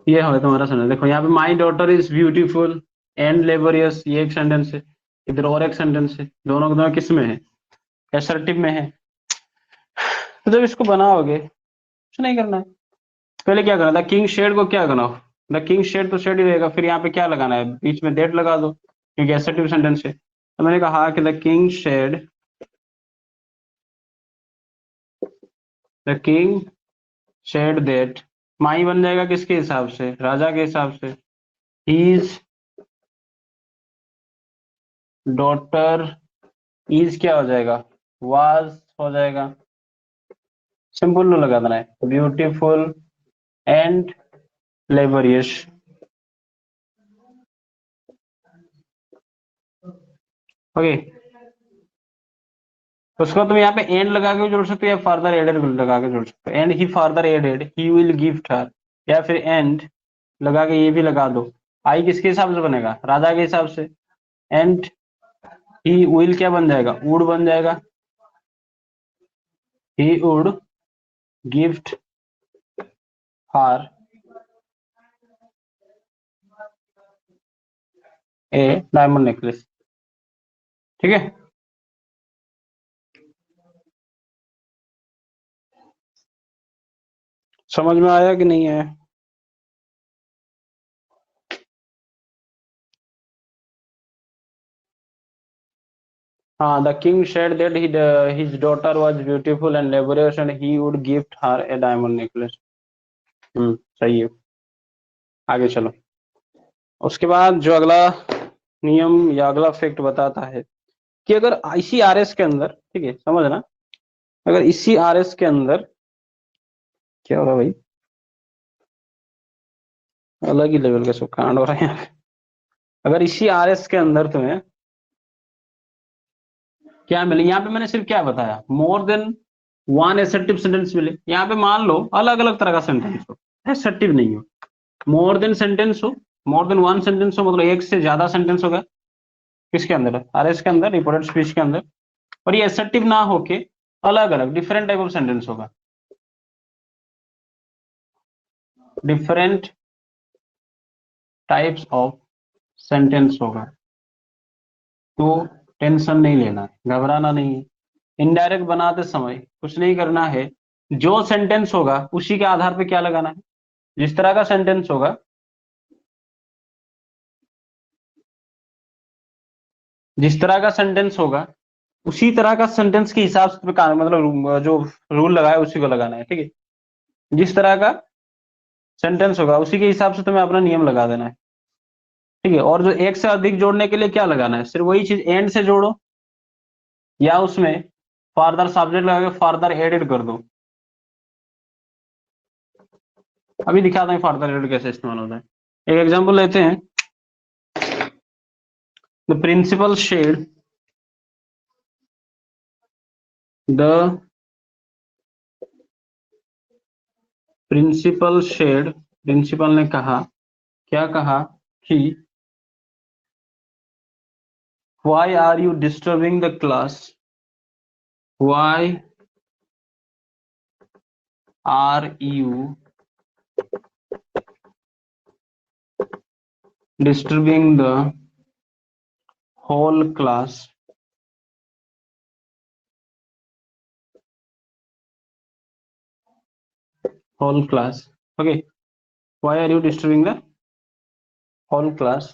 ये है तुम्हारा सेंटेंस। देखो यहाँ पे माई daughter is beautiful and laborious, ये एक सेंटेंस है, इधर और एक सेंटेंस है, दोनों दोनों किस में है? एसर्टिव में है। तो जब इसको बनाओगे कुछ नहीं करना है, पहले क्या करना, द किंग शेड को क्या करना, द किंग शेड तो शेड ही रहेगा, फिर यहाँ पे क्या लगाना है, बीच में दैट लगा दो क्योंकि एसर्टिव सेंटेंस है। तो मैंने कहा कि द किंग शेड दैट, माई बन जाएगा किसके हिसाब से, राजा के हिसाब से, हीज डॉटर इज क्या हो जाएगा, वाज हो जाएगा, सिंपल लगा देना है, ब्यूटीफुल एंड लेबोरियस। ओके, उसको तुम यहाँ पे एंड लगा के भी जोड़ सकते हो या फार्दर एडेड लगा के जोड़ सकते हो, and he further added he will gift her, या फिर एंड लगा के ये भी लगा दो। आई किसके हिसाब से बनेगा, राजा के हिसाब से, एंड ही विल क्या बन जाएगा, वुड बन जाएगा, he would gift her A diamond necklace. ठीक है, समझ में आया कि नहीं आया? हाँ, the king said that his daughter was beautiful and laborious and he would gift her a diamond necklace। सही है। आगे चलो, उसके बाद जो अगला नियम या अगला फैक्ट बताता है कि अगर इसी आरएस के अंदर, ठीक है समझना, अगर इसी आरएस के अंदर, क्या हो रहा है भाई, अलग ही लेवल का सब कांड हो रहा है यहाँ पे। अगर इसी आरएस के अंदर तुम्हें क्या मिले, यहाँ पे मैंने सिर्फ क्या बताया, more than one assertive sentence मिले। यहाँ पे मान लो अलग अलग तरह का सेंटेंस हो, एसर्टिव नहीं हो, मोर देन सेंटेंस हो, मोर देन वन सेंटेंस हो, मतलब एक से ज्यादा सेंटेंस होगा किसके अंदर, आरएस के अंदर, रिपोर्टेड स्पीच के अंदर, और ये एसर्टिव ना होके अलग अलग डिफरेंट टाइप ऑफ सेंटेंस होगा, डिफरेंट टाइप्स ऑफ सेंटेंस होगा। तो टेंशन नहीं लेना है, घबराना नहीं है। इनडायरेक्ट बनाते समय कुछ नहीं करना है, जो सेंटेंस होगा उसी के आधार पे क्या लगाना है, जिस तरह का सेंटेंस होगा, जिस तरह का सेंटेंस होगा उसी तरह का सेंटेंस के हिसाब से मतलब जो रूल लगाया उसी को लगाना है। ठीक है, जिस तरह का सेंटेंस होगा उसी के हिसाब से तुम्हें अपना नियम लगा देना है। ठीक है, और जो एक से अधिक जोड़ने के लिए क्या लगाना है, सिर्फ वही चीज एंड से जोड़ो या उसमें फार्दर सब्जेक्ट लगा के फार्दर एडेड कर दो। अभी दिखाता हूँ फार्दर एडेड कैसे इस्तेमाल होता है। एक एग्जांपल लेते हैं, the principal said, the principal said, principal ने कहा, क्या कहा कि why are you disturbing the class, why are you disturbing the whole class, whole class, okay, why are you disturbing the whole class,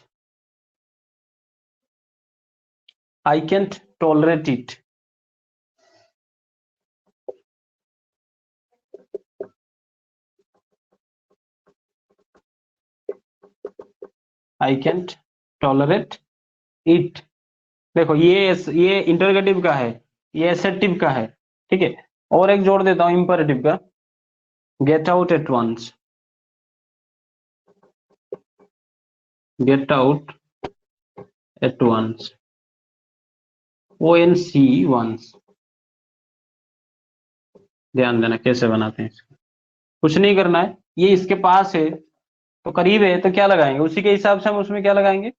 I can't tolerate it, I can't tolerate it। देखो ये interrogative का है, ये एसेप्टिव का है। ठीक है, और एक जोड़ देता हूं इंपरेटिव का, get out at once, get out at once, ONC once. ध्यान देना कैसे बनाते हैं इसको, कुछ नहीं करना है, ये इसके पास है तो करीब है तो क्या लगाएंगे, उसी के हिसाब से हम उसमें क्या लगाएंगे,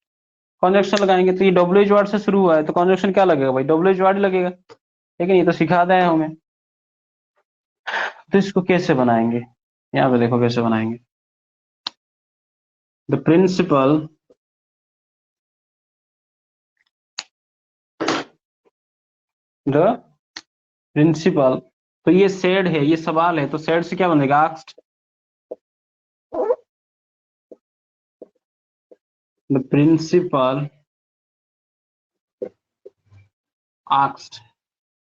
कॉन्जक्शन लगाएंगे। तो ये डब्ल्यूएच वर्ड से शुरू हुआ है तो कॉन्जक्शन क्या लगेगा भाई, डब्ल्यूएच वर्ड लगेगा। लेकिन ये तो सिखाता है हमें, तो इसको कैसे बनाएंगे, यहाँ पे देखो कैसे बनाएंगे। द प्रिंसिपल द प्रिंसिपल, तो ये सेड है, ये सवाल है, तो सेड से क्या बनेगा? आस्क्ड। द प्रिंसिपल आस्क्ड,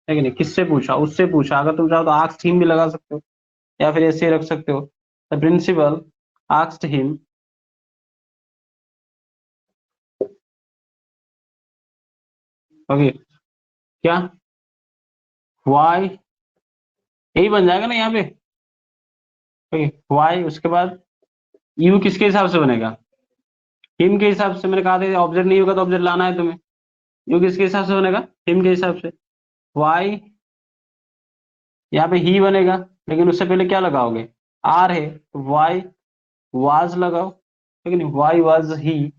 है कि नहीं? किससे पूछा? उससे पूछा। अगर तुम चाहो तो आस्क्ड हिम भी लगा सकते हो, या फिर ऐसे ही रख सकते हो, the principal asked him, okay, क्या वाई, यही बन जाएगा ना यहाँ पे, ओके, वाई। उसके बाद यू किसके हिसाब से बनेगा? हिम के हिसाब से। मैंने कहा था ऑब्जेक्ट नहीं होगा तो ऑब्जेक्ट लाना है तुम्हें। यू किसके हिसाब से बनेगा? हिम के हिसाब से। वाई, यहाँ पे ही बनेगा, लेकिन उससे पहले क्या लगाओगे? आर है, तो वाई वाज लगाओ, ठीक है? Why was he.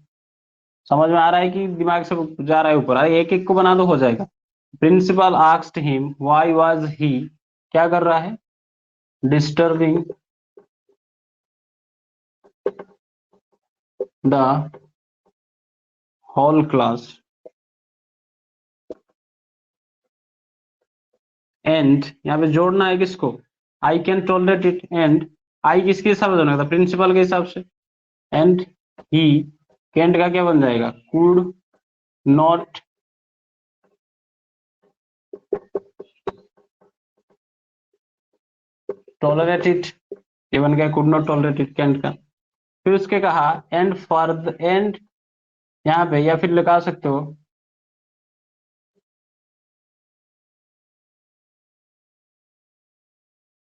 समझ में आ रहा है कि दिमाग से जा रहा है ऊपर? अरे एक एक को बना दो, हो जाएगा। Principal asked him why was he, क्या कर रहा है? Disturbing the whole class, and यहाँ पे जोड़ना है किसको? I can tolerate it, and I किसके हिसाब से बनेगा? प्रिंसिपल के हिसाब से। एंड ही, कैंट का क्या बन जाएगा? कुड नॉट टॉलरेट इट, ये बन गया could not tolerate it cantt का। फिर उसके कहा एंड फॉर द एंड, यहाँ पे या फिर लगा सकते हो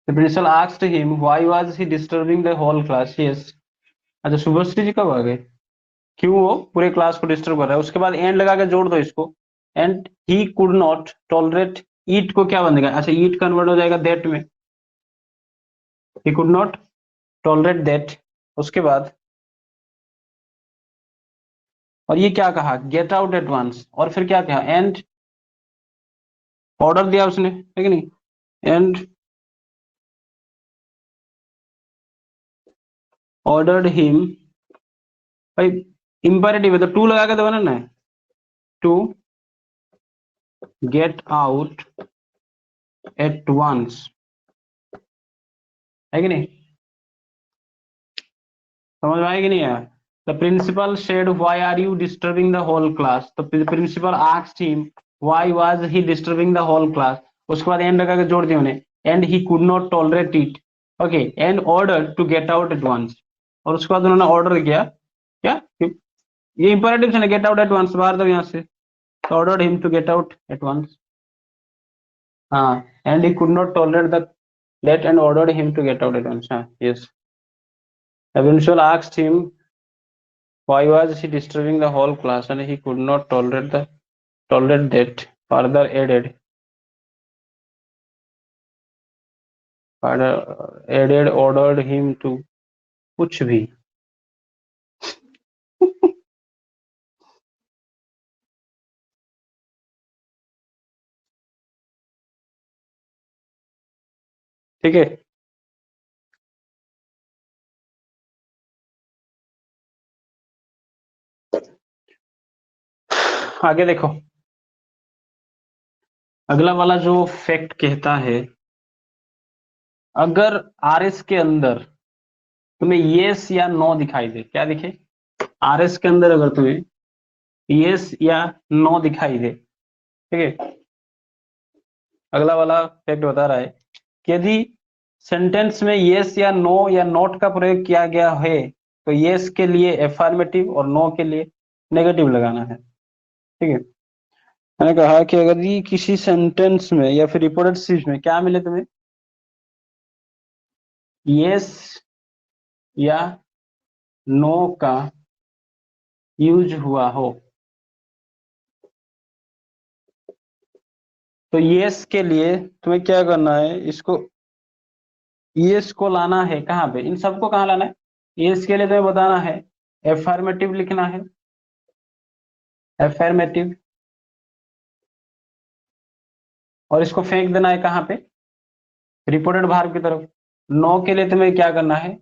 the principal asked him why was he disturbing the whole class, yes। अच्छा, शुभश्री जी कब आ गए? क्यों वो पूरे क्लास को डिस्टर्ब कर रहा है? उसके बाद एंड लगा के जोड़ दो इसको, and he could not tolerate it को क्या बनेगा? अच्छा, ईट कन्वर्ट हो जाएगा दैट में, he could not tolerate that. उसके बाद और ये क्या कहा? Get out at once. और फिर क्या कहा? एंड ऑर्डर दिया उसने, है कि नहीं? एंड ऑर्डर्ड हिम, भाई इंपेरेटिव है तो टू लगा के तो बनाना है, to get out at once, है कि नहीं? समझ में आएगी नहीं यार? The principal said why are you disturbing the whole class, तो principal asked him why was he disturbing the whole class. उसके बाद एंड लगा के जोड़ दिया उन्हें, and he could not tolerate it, okay, and order to get out at once. और उसके बाद उन्होंने ऑर्डर किया क्या? ये इंपेरेटिव है ना, गेट आउट एट वंस, बाहर दो यहाँ से, तो ordered him to get out at once. हाँ, and he could not tolerate the late and ordered him to get out at once. हाँ, yes. The principal asked him why was he disturbing the whole class, and he could not tolerate that. Further added ordered him to कुछ भी। ठीक है, आगे देखो। अगला वाला जो फैक्ट कहता है, अगर आरएस के अंदर तुम्हें यस या नो दिखाई दे, क्या दिखे? आरएस के अंदर अगर तुम्हें यस या नो दिखाई दे, ठीक है, अगला वाला फैक्ट बता रहा है कि यदि सेंटेंस में यस या नो या नॉट का प्रयोग किया गया है, तो यस के लिए एफर्मेटिव और नो के लिए नेगेटिव लगाना है, ठीक है? मैंने कहा कि अगर ये किसी सेंटेंस में या फिर रिपोर्टेड स्पीच में क्या मिले तुम्हें, यस या नो का यूज हुआ हो, तो यस के लिए तुम्हें क्या करना है? इसको यस को लाना है कहाँ पे? इन सबको कहाँ लाना है? यस के लिए तुम्हें बताना है एफर्मेटिव लिखना है, एफर्मेटिव, और इसको फेंक देना है कहाँ पे? रिपोर्टेड भार्ब की तरफ। नो के लिए तुम्हें क्या करना है?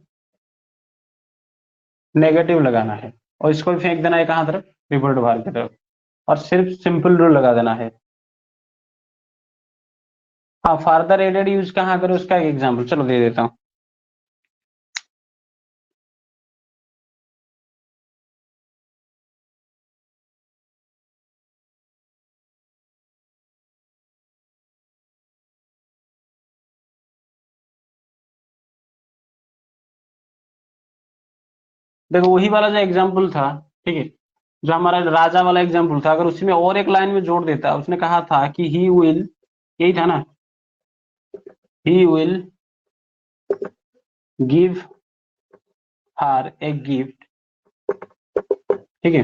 नेगेटिव लगाना है और इसको भी फेंक देना है कहाँ तरफ, रिपोर्टेड बाहर की तरफ, और सिर्फ सिंपल रूल लगा देना है। हाँ, फार्दर एडेड यूज कहाँ करें उसका एक एग्जाम्पल चलो दे देता हूँ। देखो वही वाला जो एग्जाम्पल था, ठीक है, जो हमारा राजा वाला एग्जाम्पल था, अगर उसी में और एक लाइन में जोड़ देता, उसने कहा था कि ही विल, यही था ना, he will give her a gift, ठीक है,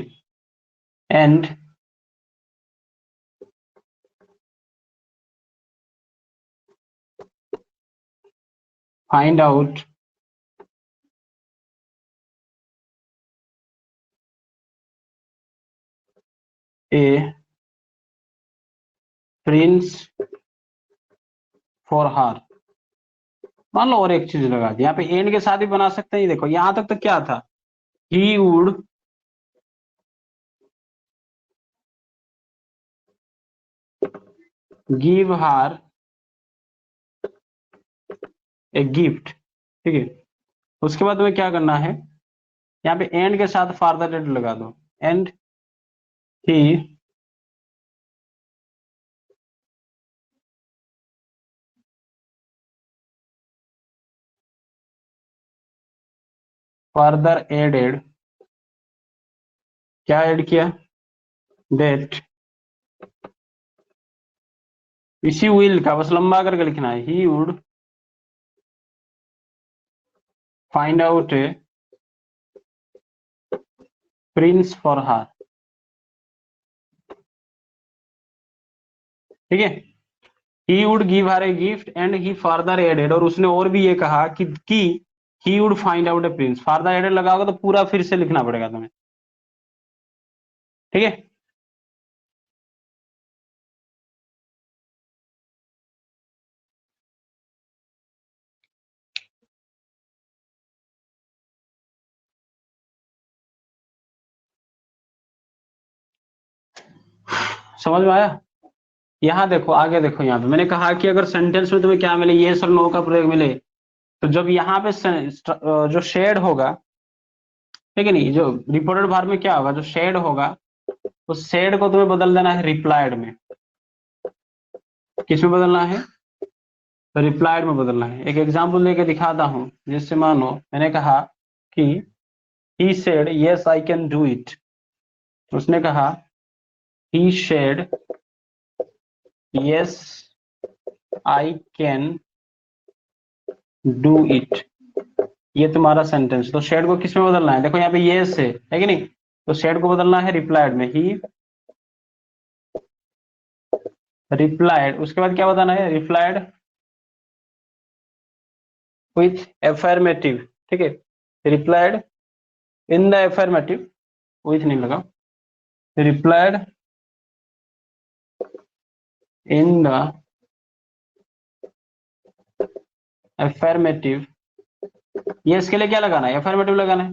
and find out a prince for हर। मान लो और एक चीज लगा दी, यहाँ पे एंड के साथ भी बना सकते हैं। ये देखो यहां तक तो क्या था, ही would give her a gift, ठीक है। उसके बाद तुम्हें क्या करना है, यहाँ पे एंड के साथ फार्दर डेट लगा दो, एंड ही फर्दर एडेड, क्या ऐड किया, डेट, इसी विल का बस लंबा करके लिखना है, he would find out a prince for her, ठीक है। He would give her a gift and he further added, और उसने और भी ये कहा कि he would find out a prince, further added लगाओगे तो पूरा फिर से लिखना पड़ेगा तुम्हें, ठीक है। समझ में आया। यहाँ देखो आगे देखो, यहाँ पे मैंने कहा कि अगर सेंटेंस में तुम्हें क्या मिले, येस और नो का प्रयोग मिले, तो जब यहाँ पे जो शेड होगा, ठीक है नहीं, जो रिपोर्टेड भार में क्या होगा, जो शेड होगा उस शेड को तुम्हें बदल देना है रिप्लाइड में। किस में बदलना है, रिप्लाइड में बदलना है। एक एग्जांपल लेके दिखाता हूं, जिससे मानो मैंने कहा कि he said yes I can do it, उसने कहा he said yes I can do it, ये तुम्हारा सेंटेंस। तो शेड को किस में बदलना है, देखो यहाँ पे yes है कि नहीं, तो शेड को बदलना है रिप्लाइड में, ही रिप्लाइड, उसके बाद क्या बताना है, रिप्लाइड विथ एफर्मेटिव, ठीक है, replied in the affirmative, with नहीं लगा, रिप्लाइड इन द एफर्मेटिव, ये इसके लिए क्या लगाना है, एफर्मेटिव लगाना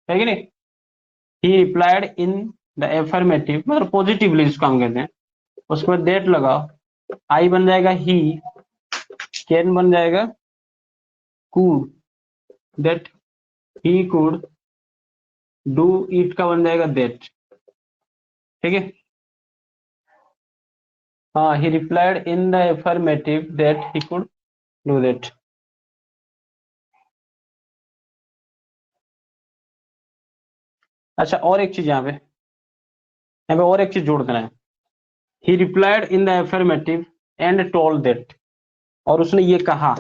है कि नहीं। ही रिप्लाइड इन द एफर्मेटिव, मतलब पॉजिटिवली इसको हम कहते हैं। उसके बाद डेट लगाओ, आई बन जाएगा ही, कैन बन जाएगा could, that he could do it का बन जाएगा दैट, ठीक है। हाँ, ही replied in the affirmative that he could do that. अच्छा और एक चीज यहाँ पे और एक चीज जोड़ देना है, ही replied in the affirmative and told that, और उसने ये कहा,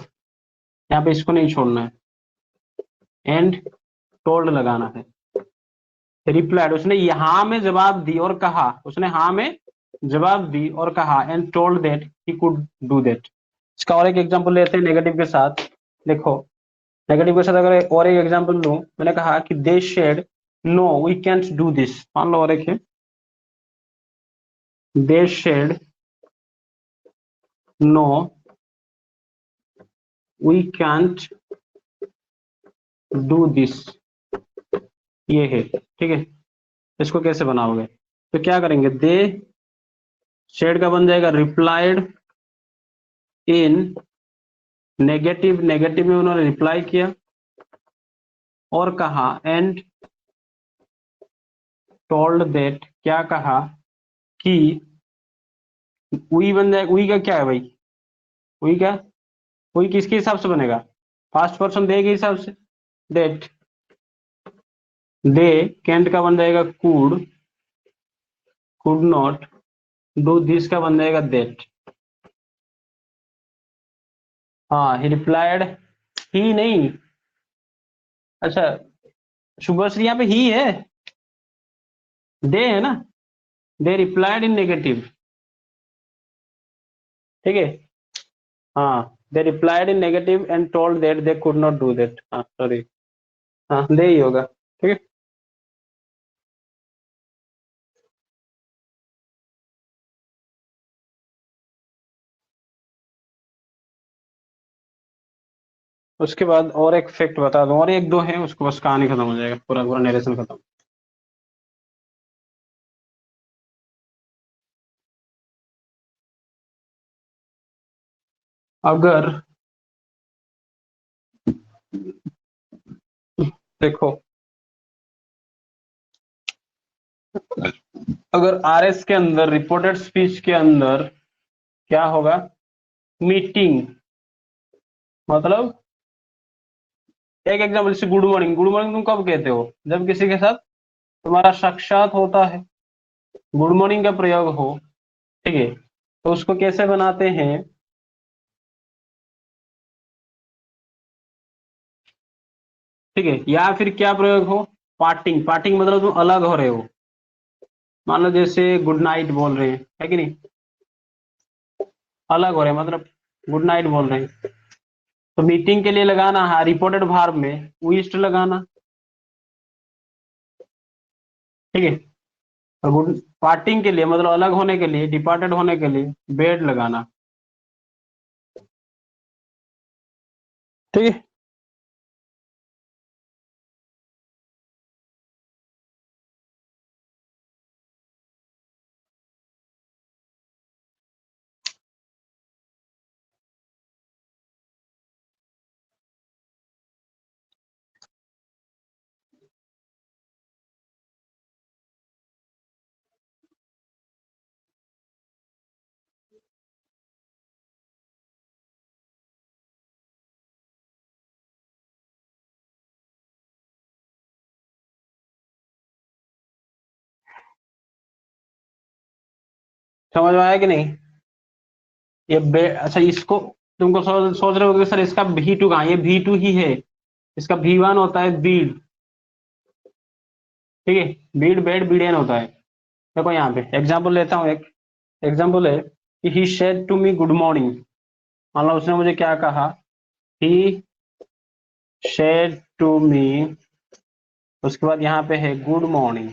यहाँ पे इसको नहीं छोड़ना है, एंड टोल्ड लगाना है। रिप्लाइड, उसने यहाँ में जवाब दी और कहा, उसने हाँ में जवाब दी और कहा, and told that he could do that. इसका और एक एग्जांपल लेते हैं नेगेटिव के साथ। देखो नेगेटिव के साथ अगर और एक एग्जांपल लूं, मैंने कहा कि they said no we can't do this, मान लो और एक है, they said no we can't do this, ये है, ठीक है। इसको कैसे बनाओगे? तो क्या करेंगे, दे शेड का बन जाएगा रिप्लाइड इन नेगेटिव, नेगेटिव में उन्होंने रिप्लाई किया और कहा एंड टोल्ड दैट, क्या कहा कि वी बन जाएगा। वी का क्या है भाई, वी क्या, वी किसके हिसाब से बनेगा, फर्स्ट पर्सन दे के हिसाब से, दैट दे, कैंट का बन जाएगा could, could not do this का बन जाएगा दैट। हाँ ही रिप्लाइड, ही नहीं, अच्छा शुभश्री यहाँ पे ही है, दे है ना, दे रिप्लाइड इन नेगेटिव, ठीक है। हाँ they replied in negative and told that they could not do that, हाँ सॉरी, हाँ दे ही होगा, ठीक है। उसके बाद और एक फैक्ट बता दूं, और एक दो है, उसको बस कहानी खत्म हो जाएगा, पूरा पूरा नरेशन खत्म। अगर देखो, अगर आरएस के अंदर रिपोर्टेड स्पीच के अंदर क्या होगा, मीटिंग, मतलब एक एग्जाम्पल से गुड मॉर्निंग, गुड मॉर्निंग तुम कब कहते हो, जब किसी के साथ तुम्हारा साक्षात होता है, गुड मॉर्निंग का प्रयोग हो, ठीक है। तो उसको कैसे बनाते हैं, ठीक है, या फिर क्या प्रयोग हो, पार्टिंग, पार्टिंग मतलब तुम अलग हो रहे हो, मान लो जैसे गुड नाइट बोल रहे हैं, है कि नहीं, अलग हो रहे हैं मतलब गुड नाइट बोल रहे हैं। तो मीटिंग के लिए लगाना है रिपोर्टेड भार्ब में विस्ट लगाना, ठीक है। और गुड पार्टिंग के लिए मतलब अलग होने के लिए, डिपार्टेड होने के लिए बेड लगाना, ठीक है। समझ में आया कि नहीं, ये अच्छा इसको तुमको सोच रहे हो कि सर इसका भी टू कहाँ, ये भी टू ही है, इसका भी वन होता है बीड, ठीक है, बीड बेड बीडेन होता है। देखो यहाँ पे एग्जाम्पल लेता हूँ, एक एग्जाम्पल है कि he said to me good morning, मान लो उसने मुझे क्या कहा, ही सेड टू मी, उसके बाद यहाँ पे है गुड मॉर्निंग।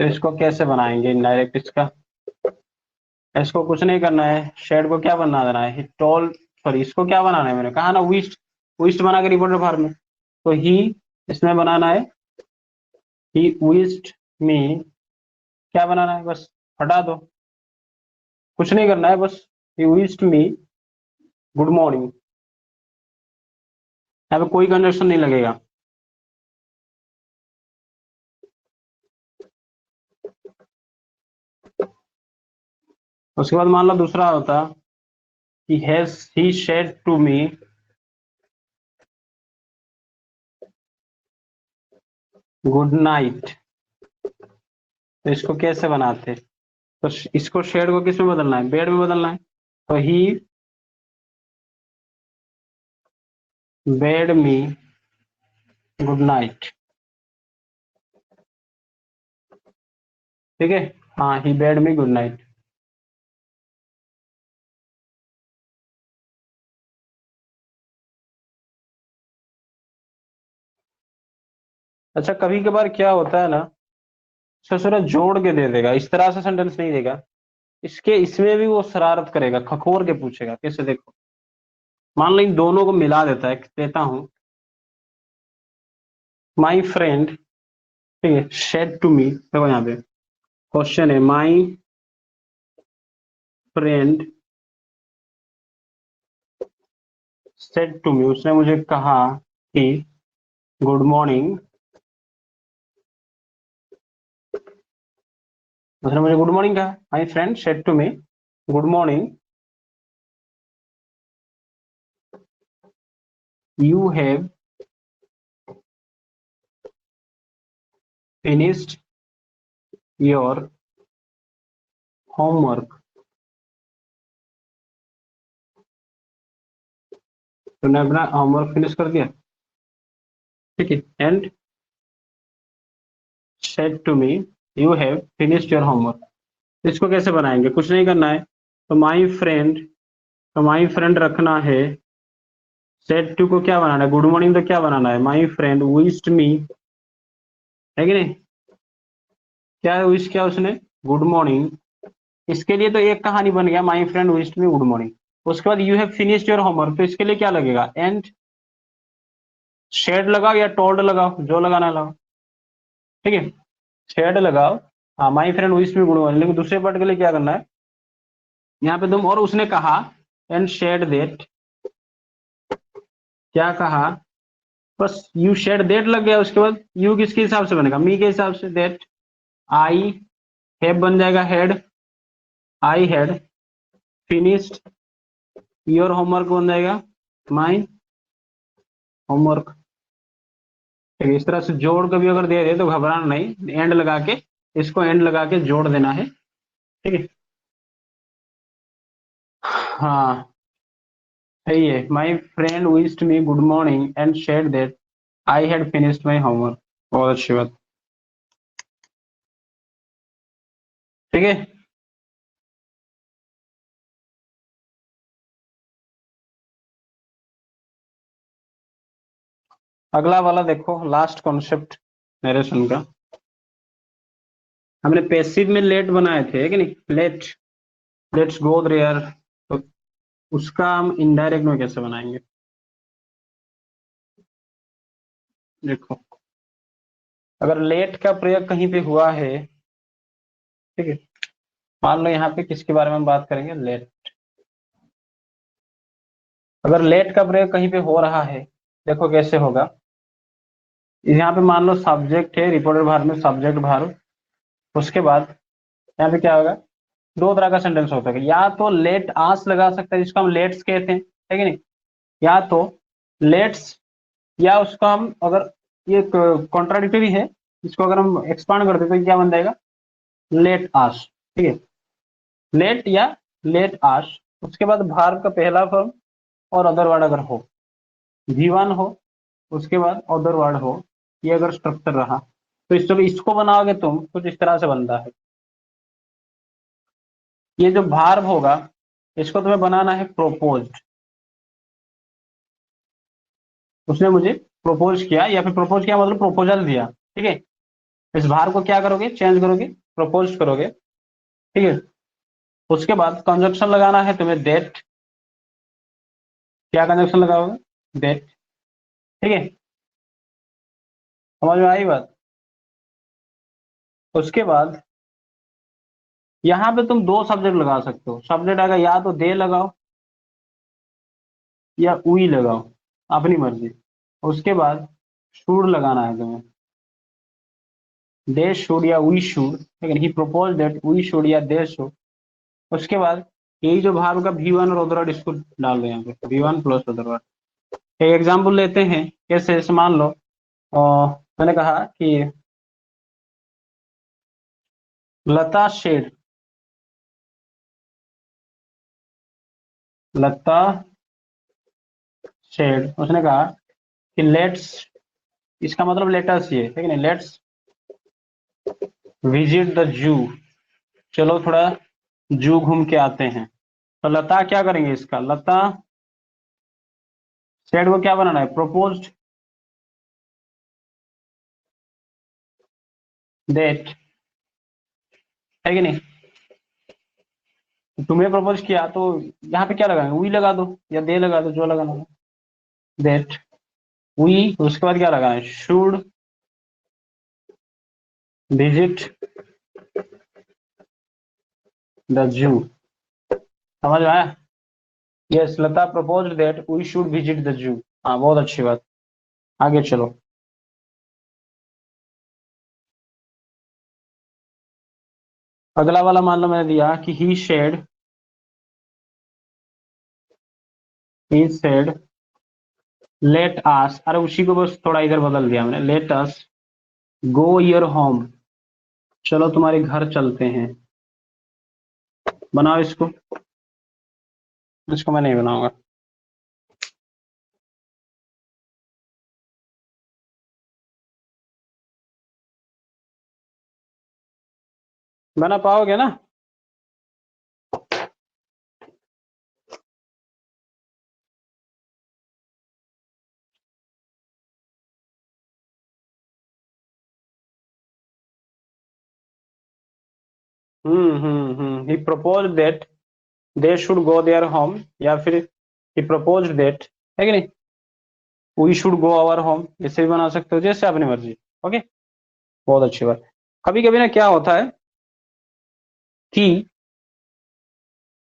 तो इसको कैसे बनाएंगे इनडायरेक्ट, इसका इसको कुछ नहीं करना है, शेड को क्या बना देना है, ही टोल, सॉरी इसको क्या बनाना है, मैंने कहा ना विस्ट, विस्ट बना के रिपोर्टर फॉर्म में, तो ही इसमें बनाना है, ही विस्ट मी, क्या बनाना है, बस हटा दो, कुछ नहीं करना है, बस ही विस्ट मी गुड मॉर्निंग, यहाँ पे कोई कंजक्शन नहीं लगेगा। उसके बाद मान लो दूसरा होता कि has he said to me good night, तो इसको कैसे बनाते, तो इसको शेड को किस में बदलना है, बेड में बदलना है, तो ही बेड मी गुड नाइट, ठीक है। हाँ ही बेड मी गुड नाइट। अच्छा कभी कभार क्या होता है ना, ससुरा जोड़ के दे देगा, इस तरह से सेंटेंस नहीं देगा, इसके इसमें भी वो शरारत करेगा, खखोर के पूछेगा, कैसे देखो, मान लो इन दोनों को मिला देता है, देता हूं, माई फ्रेंड, ठीक है, सेड टू मी, देखो यहाँ पे क्वेश्चन है, my friend said to me, उसने मुझे कहा कि गुड मॉर्निंग, उसने मुझे गुड मॉर्निंग कहा, my friend said to me good morning, you have finished your homework, तुमने अपना होमवर्क फिनिश कर दिया, ठीक है, and said to me you have finished your homework. इसको कैसे बनाएंगे, कुछ नहीं करना है, तो माई फ्रेंड रखना है, सेड टू को क्या बनाना है, गुड मॉर्निंग, तो क्या बनाना है, माई फ्रेंड विश्ड मी, है कि नहीं, क्या विश किया उसने, गुड मॉर्निंग, इसके लिए तो एक कहानी बन गया, माई friend wished me good morning. उसके बाद you have finished your homework, तो इसके लिए क्या लगेगा, एंड शेड लगाओ या टोल्ड लगाओ, जो लगाना लगाओ, ठीक है, शेड लगाओ, हाँ, माई friend wished me good morning, लेकिन दूसरे पार्ट के लिए क्या करना है, यहाँ पे तुम, और उसने कहा, एंड शेड देट, क्या कहा, बस यू शेड देट लग गया, उसके बाद यू किसके हिसाब से बनेगा, मी के हिसाब से, देट आई हैव बन जाएगा head, I had finished your homework बन जाएगा माई होमवर्क, ठीक है, इस तरह से जोड़ कभी अगर दे दे तो घबराना नहीं, एंड लगा के, इसको एंड लगा के जोड़ देना है, ठीक है, हाँ सही है, my friend wished me good morning and said that I had finished my homework, बहुत अच्छी बात, ठीक है। अगला वाला देखो, लास्ट कॉन्सेप्ट नरेशन का, हमने पैसिव में लेट बनाए थे, है कि नहीं, लेट, लेट्स गो देयर, तो उसका हम इनडायरेक्ट में कैसे बनाएंगे, देखो, अगर लेट का प्रयोग कहीं पे हुआ है, ठीक है, मान लो यहाँ पे किसके बारे में हम बात करेंगे, लेट, अगर लेट का प्रयोग कहीं पे हो रहा है, देखो कैसे होगा, यहाँ पे मान लो सब्जेक्ट है, रिपोर्टेड वर्ब में सब्जेक्ट वर्ब, उसके बाद यहाँ पे क्या होगा, दो तरह का सेंटेंस होता है, या तो लेट आस लगा सकते हैं, जिसको हम लेट्स कहते हैं, है कि नहीं, या तो लेट्स, या उसको हम अगर, ये कॉन्ट्राडिक्टरी है, इसको अगर हम एक्सपांड करते तो क्या बन जाएगा, लेट आस, ठीक है, लेट या लेट आस, उसके बाद भार्ब का पहला फॉर्म और अदर वर्ड अगर हो, जीवन हो, उसके बाद अदर वर्ड हो, ये अगर स्ट्रक्चर रहा, तो इसको बनाओगे तुम कुछ इस तरह से बनता है, ये जो भार्ब होगा, इसको तुम्हें बनाना है प्रोपोज्ड, उसने मुझे प्रोपोज किया, या फिर प्रोपोज किया मतलब प्रपोजल दिया, ठीक है, इस भार को क्या करोगे, चेंज करोगे, प्रपोज करोगे, ठीक है, उसके बाद कंजक्शन लगाना है तुम्हें, देट, क्या कंजक्शन लगाओगे, देट, ठीक है, समझ में आई बात, उसके बाद यहाँ पे तुम दो सब्जेक्ट लगा सकते हो, सब्जेक्ट आएगा या तो दे लगाओ या उई लगाओ, अपनी मर्जी, उसके बाद शुड लगाना है तुम्हें, दे शुड या वी शुड, लेकिन ही प्रपोज दैट वी शुड या दे शुड, उसके बाद यही जो भार्ब का V1 और अदर वर्ड, इसको डाल दो यहाँ पे, V1 प्लस अदर वर्ड। एक एग्जाम्पल लेते हैं, कैसे, जैसे मान लो मैंने कहा कि लता शेड, लता शेड, उसने कहा कि लेट्स, इसका मतलब लेटस ये है कि नहीं, लेट्स विजिट द जू, चलो थोड़ा जू घूम के आते हैं, तो लता क्या करेंगे, इसका लता शेड को क्या बनाना है, प्रोपोज्ड दैट, है कि नहीं, तुम्हें प्रपोज किया तो यहाँ पे क्या लगाएंगे, वी लगा दो या दे लगा दो, जो लगाना है, दैट वी, उसके बाद क्या लगाना है, शुड विजिट द जू। समझ में आया? Yes, Lata propose that we should visit the zoo. हाँ, बहुत अच्छी बात। आगे चलो। अगला वाला मान लो मैंने दिया कि ही सेड लेट अस, अरे उसी को बस थोड़ा इधर बदल दिया मैंने, let us go your home, चलो तुम्हारे घर चलते हैं। बनाओ इसको। इसको मैं नहीं बनाऊंगा। बना पाओगे ना? He propose that they should go their home, या फिर ही प्रपोज दैट, है कि नहीं, we should go our home, इसे भी बना सकते हो, जैसे अपनी मर्जी। ओके, बहुत अच्छी बात। कभी कभी ना क्या होता है कि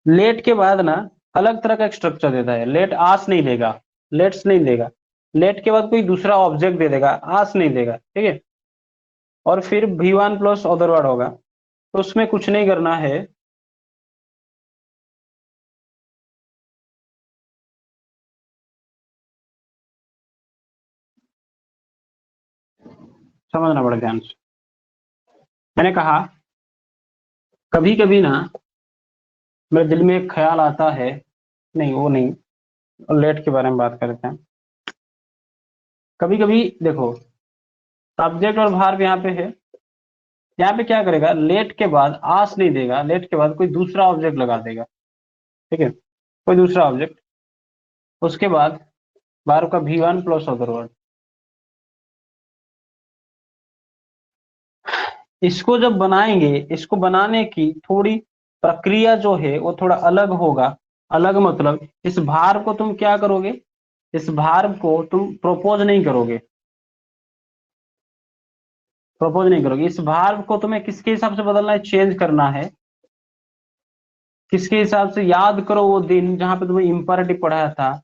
लेट के बाद ना अलग तरह का एक स्ट्रक्चर देता है। लेट आस नहीं देगा, लेट्स नहीं देगा, लेट के बाद कोई दूसरा ऑब्जेक्ट दे देगा, आस नहीं देगा, ठीक है। और फिर V1 प्लस अदर वर्ड होगा, तो उसमें कुछ नहीं करना है। समझना बड़ा ध्यान से। मैंने कहा कभी कभी ना मेरे दिल में एक ख्याल आता है, नहीं वो नहीं, लेट के बारे में बात करते हैं। कभी कभी देखो, सब्जेक्ट और भार्ब यहाँ पे है, यहाँ पे क्या करेगा, लेट के बाद आस नहीं देगा, लेट के बाद कोई दूसरा ऑब्जेक्ट लगा देगा, ठीक है, कोई दूसरा ऑब्जेक्ट। उसके बाद वर्ब का V1 प्लस अदर वर्ड। इसको जब बनाएंगे, इसको बनाने की थोड़ी प्रक्रिया जो है वो थोड़ा अलग होगा। अलग मतलब इस भार को तुम क्या करोगे, इस भार को तुम प्रोपोज नहीं करोगे, प्रोपोज नहीं करोगे, इस भार को तुम्हें किसके हिसाब से बदलना है, चेंज करना है। किसके हिसाब से, याद करो वो दिन जहां पे तुम्हें इंपैरेटिव पढ़ाया था।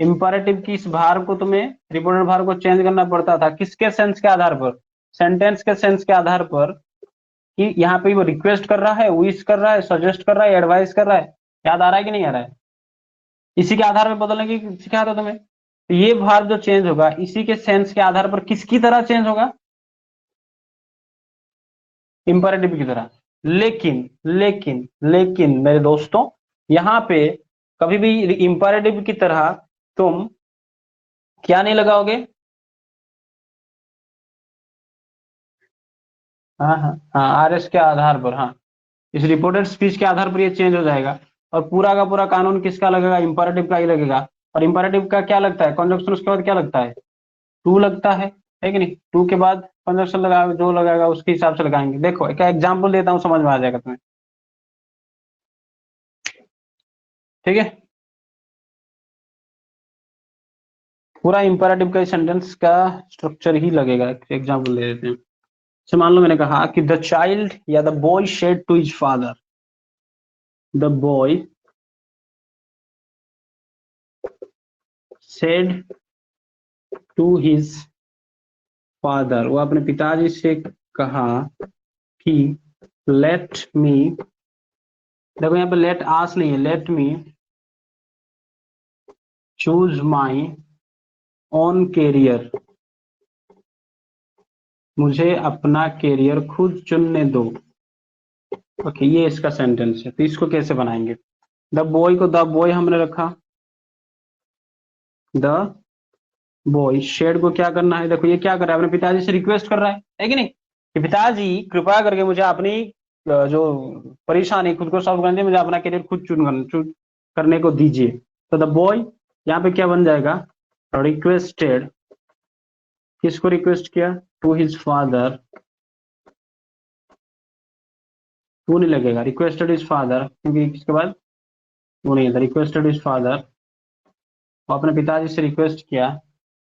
इंपैरेटिव की इस भार को तुम्हें, रिपोर्टेड भार को चेंज करना पड़ता था, किसके सेंस के आधार पर, सेंटेंस के सेंस के आधार पर, कि यहाँ पे वो रिक्वेस्ट कर रहा है, विश कर रहा है, सजेस्ट कर रहा है, एडवाइस कर रहा है। याद आ रहा है कि नहीं आ रहा है? इसी के आधार पर बदलने की सिखाया था तुम्हें। तो ये भार जो चेंज होगा, इसी के सेंस के आधार पर किसकी तरह चेंज होगा, इंपैरेटिव की तरह। लेकिन लेकिन लेकिन मेरे दोस्तों, यहाँ पे कभी भी इंपैरेटिव की तरह तुम क्या नहीं लगाओगे। हाँ हाँ हाँ, RS के आधार पर, हाँ, इस रिपोर्टेड स्पीच के आधार पर ये चेंज हो जाएगा। और पूरा का पूरा कानून किसका लगेगा, इंपैरेटिव का ही लगेगा। और इंपैरेटिव का क्या लगता है, कंजक्शन उसके बाद क्या लगता है, टू लगता है कि नहीं। टू के बाद कंजक्शन लगा, जो लगाएगा उसके हिसाब से लगाएंगे। देखो एक एग्जाम्पल देता हूँ, समझ में आ जाएगा तुम्हें, ठीक है। पूरा इंपैरेटिव का सेंटेंस का स्ट्रक्चर ही लगेगा। एग्जाम्पल दे देते हैं। तो मान लो मैंने कहा कि द चाइल्ड या the boy said to his father, the boy said to his father, वो अपने पिताजी से कहा कि लेट मी, देखो यहाँ पे लेट आस नहीं है, let me choose my own career, मुझे अपना कैरियर खुद चुनने दो। ओके, ये इसका सेंटेंस है। तो इसको कैसे बनाएंगे, द बॉय को द बॉय हमने रखा, द बॉय शेड को क्या करना है, देखो ये क्या कर रहा है, अपने पिताजी से रिक्वेस्ट कर रहा है कि नहीं, कि पिताजी कृपया करके मुझे अपनी जो परेशानी खुद को सॉल्व करने दीजिए, मुझे अपना करियर खुद चूज करने को दीजिए। तो द बॉय यहाँ पे क्या बन जाएगा, रिक्वेस्टेड, किसको रिक्वेस्ट किया, टू हिज फादर, टू नहीं लगेगा, रिक्वेस्टेड इज फादर, क्योंकि इसके बाद वो नहीं था, रिक्वेस्टेड इज फादर। वो अपने पिताजी से रिक्वेस्ट किया,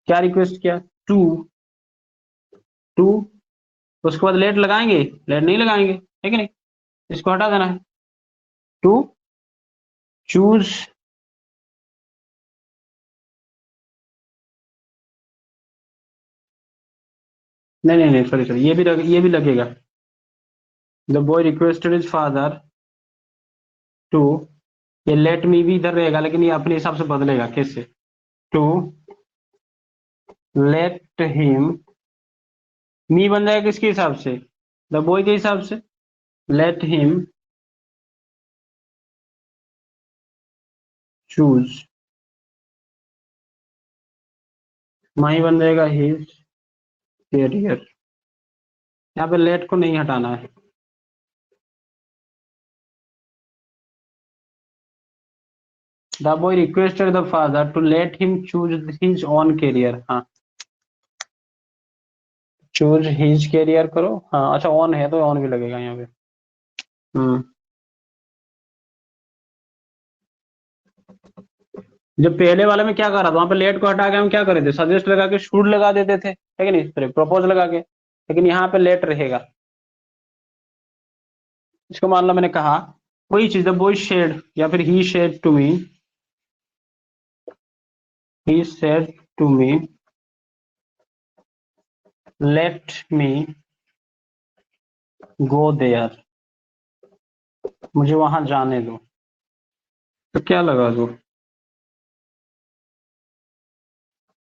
क्या रिक्वेस्ट किया, टू टू उसके बाद लेट लगाएंगे, लेट नहीं लगाएंगे, है कि नहीं? इसको हटा देना है। टू चूज नहीं नहीं नहीं, सॉरी सॉरी, ये भी लगेगा। The boy requested his father to, ये लेट मी भी इधर रहेगा, लेकिन ये अपने हिसाब से बदलेगा। कैसे? टू लेट हिम, मी बन जाएगा किसके हिसाब से? द बॉय के हिसाब से। लेट हिम चूज, माई बन जाएगा हिज कैरियर। यहाँ पे लेट को नहीं हटाना है। The boy requested the father to let him choose his own career. हाँ, चूज हिज कैरियर करो। हाँ अच्छा, ऑन है तो ऑन भी लगेगा यहाँ पे। हम्म, जब पहले वाले में क्या करा था, वहां पे लेट को हटा के हम क्या करे थे? सजेस्ट लगा के शुड लगा देते थे, है कि नहीं? प्रपोज लगा के। लेकिन यहाँ पे लेट रहेगा। इसको मान लो मैंने कहा वही चीज, द बॉय शेड या फिर he said to me, he said to me let me go there, मुझे वहां जाने दो। तो क्या लगा दो?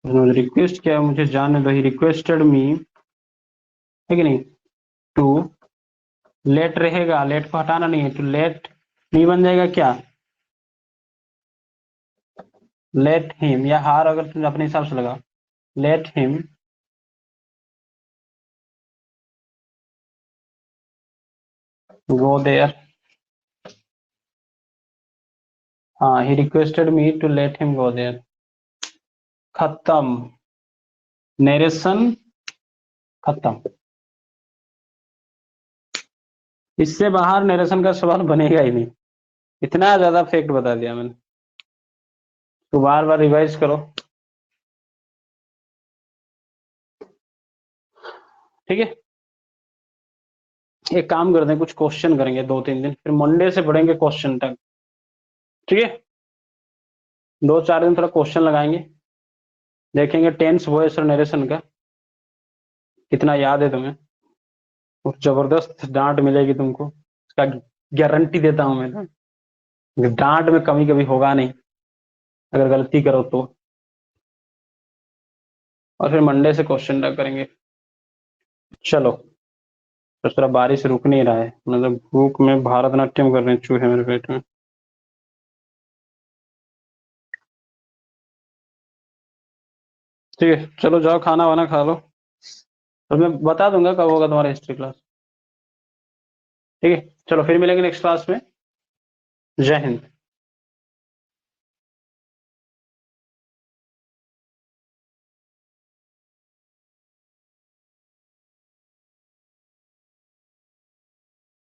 रिक्वेस्ट किया मुझे जाने दो, ही रिक्वेस्टेड मी, है कि नहीं? टू लेट रहेगा, लेट को हटाना नहीं है। टू लेट मी बन जाएगा क्या? लेट हिम, या हार अगर तुम अपने हिसाब से लगा, लेट हिम गो देयर। हाँ, he requested me to let him go there. खत्म, नरेशन खत्म। इससे बाहर नरेशन का सवाल बनेगा ही नहीं। इतना ज्यादा फैक्ट बता दिया मैंने। तो बार बार रिवाइज करो, ठीक है? एक काम करते हैं, कुछ क्वेश्चन करेंगे 2-3 दिन, फिर मंडे से पढ़ेंगे क्वेश्चन तक, ठीक है? 2-4 दिन थोड़ा क्वेश्चन लगाएंगे, देखेंगे टेंस, वॉइस और नरेशन का कितना याद है तुम्हें। और जबरदस्त डांट मिलेगी तुमको, इसका गारंटी देता हूं मैं तो। डांट में कमी कभी होगा नहीं अगर गलती करो तो। और फिर मंडे से क्वेश्चन तक करेंगे। चलो, तो थोड़ा बारिश रुक नहीं रहा है, मतलब भूख में भारतनाट्यम कर रहे हैं चूहे मेरे पेट में। ठीक है, चलो जाओ खाना वाना खा लो, और मैं बता दूंगा कब होगा तुम्हारा हिस्ट्री क्लास। ठीक है, चलो फिर मिलेंगे नेक्स्ट क्लास में। जय हिंद।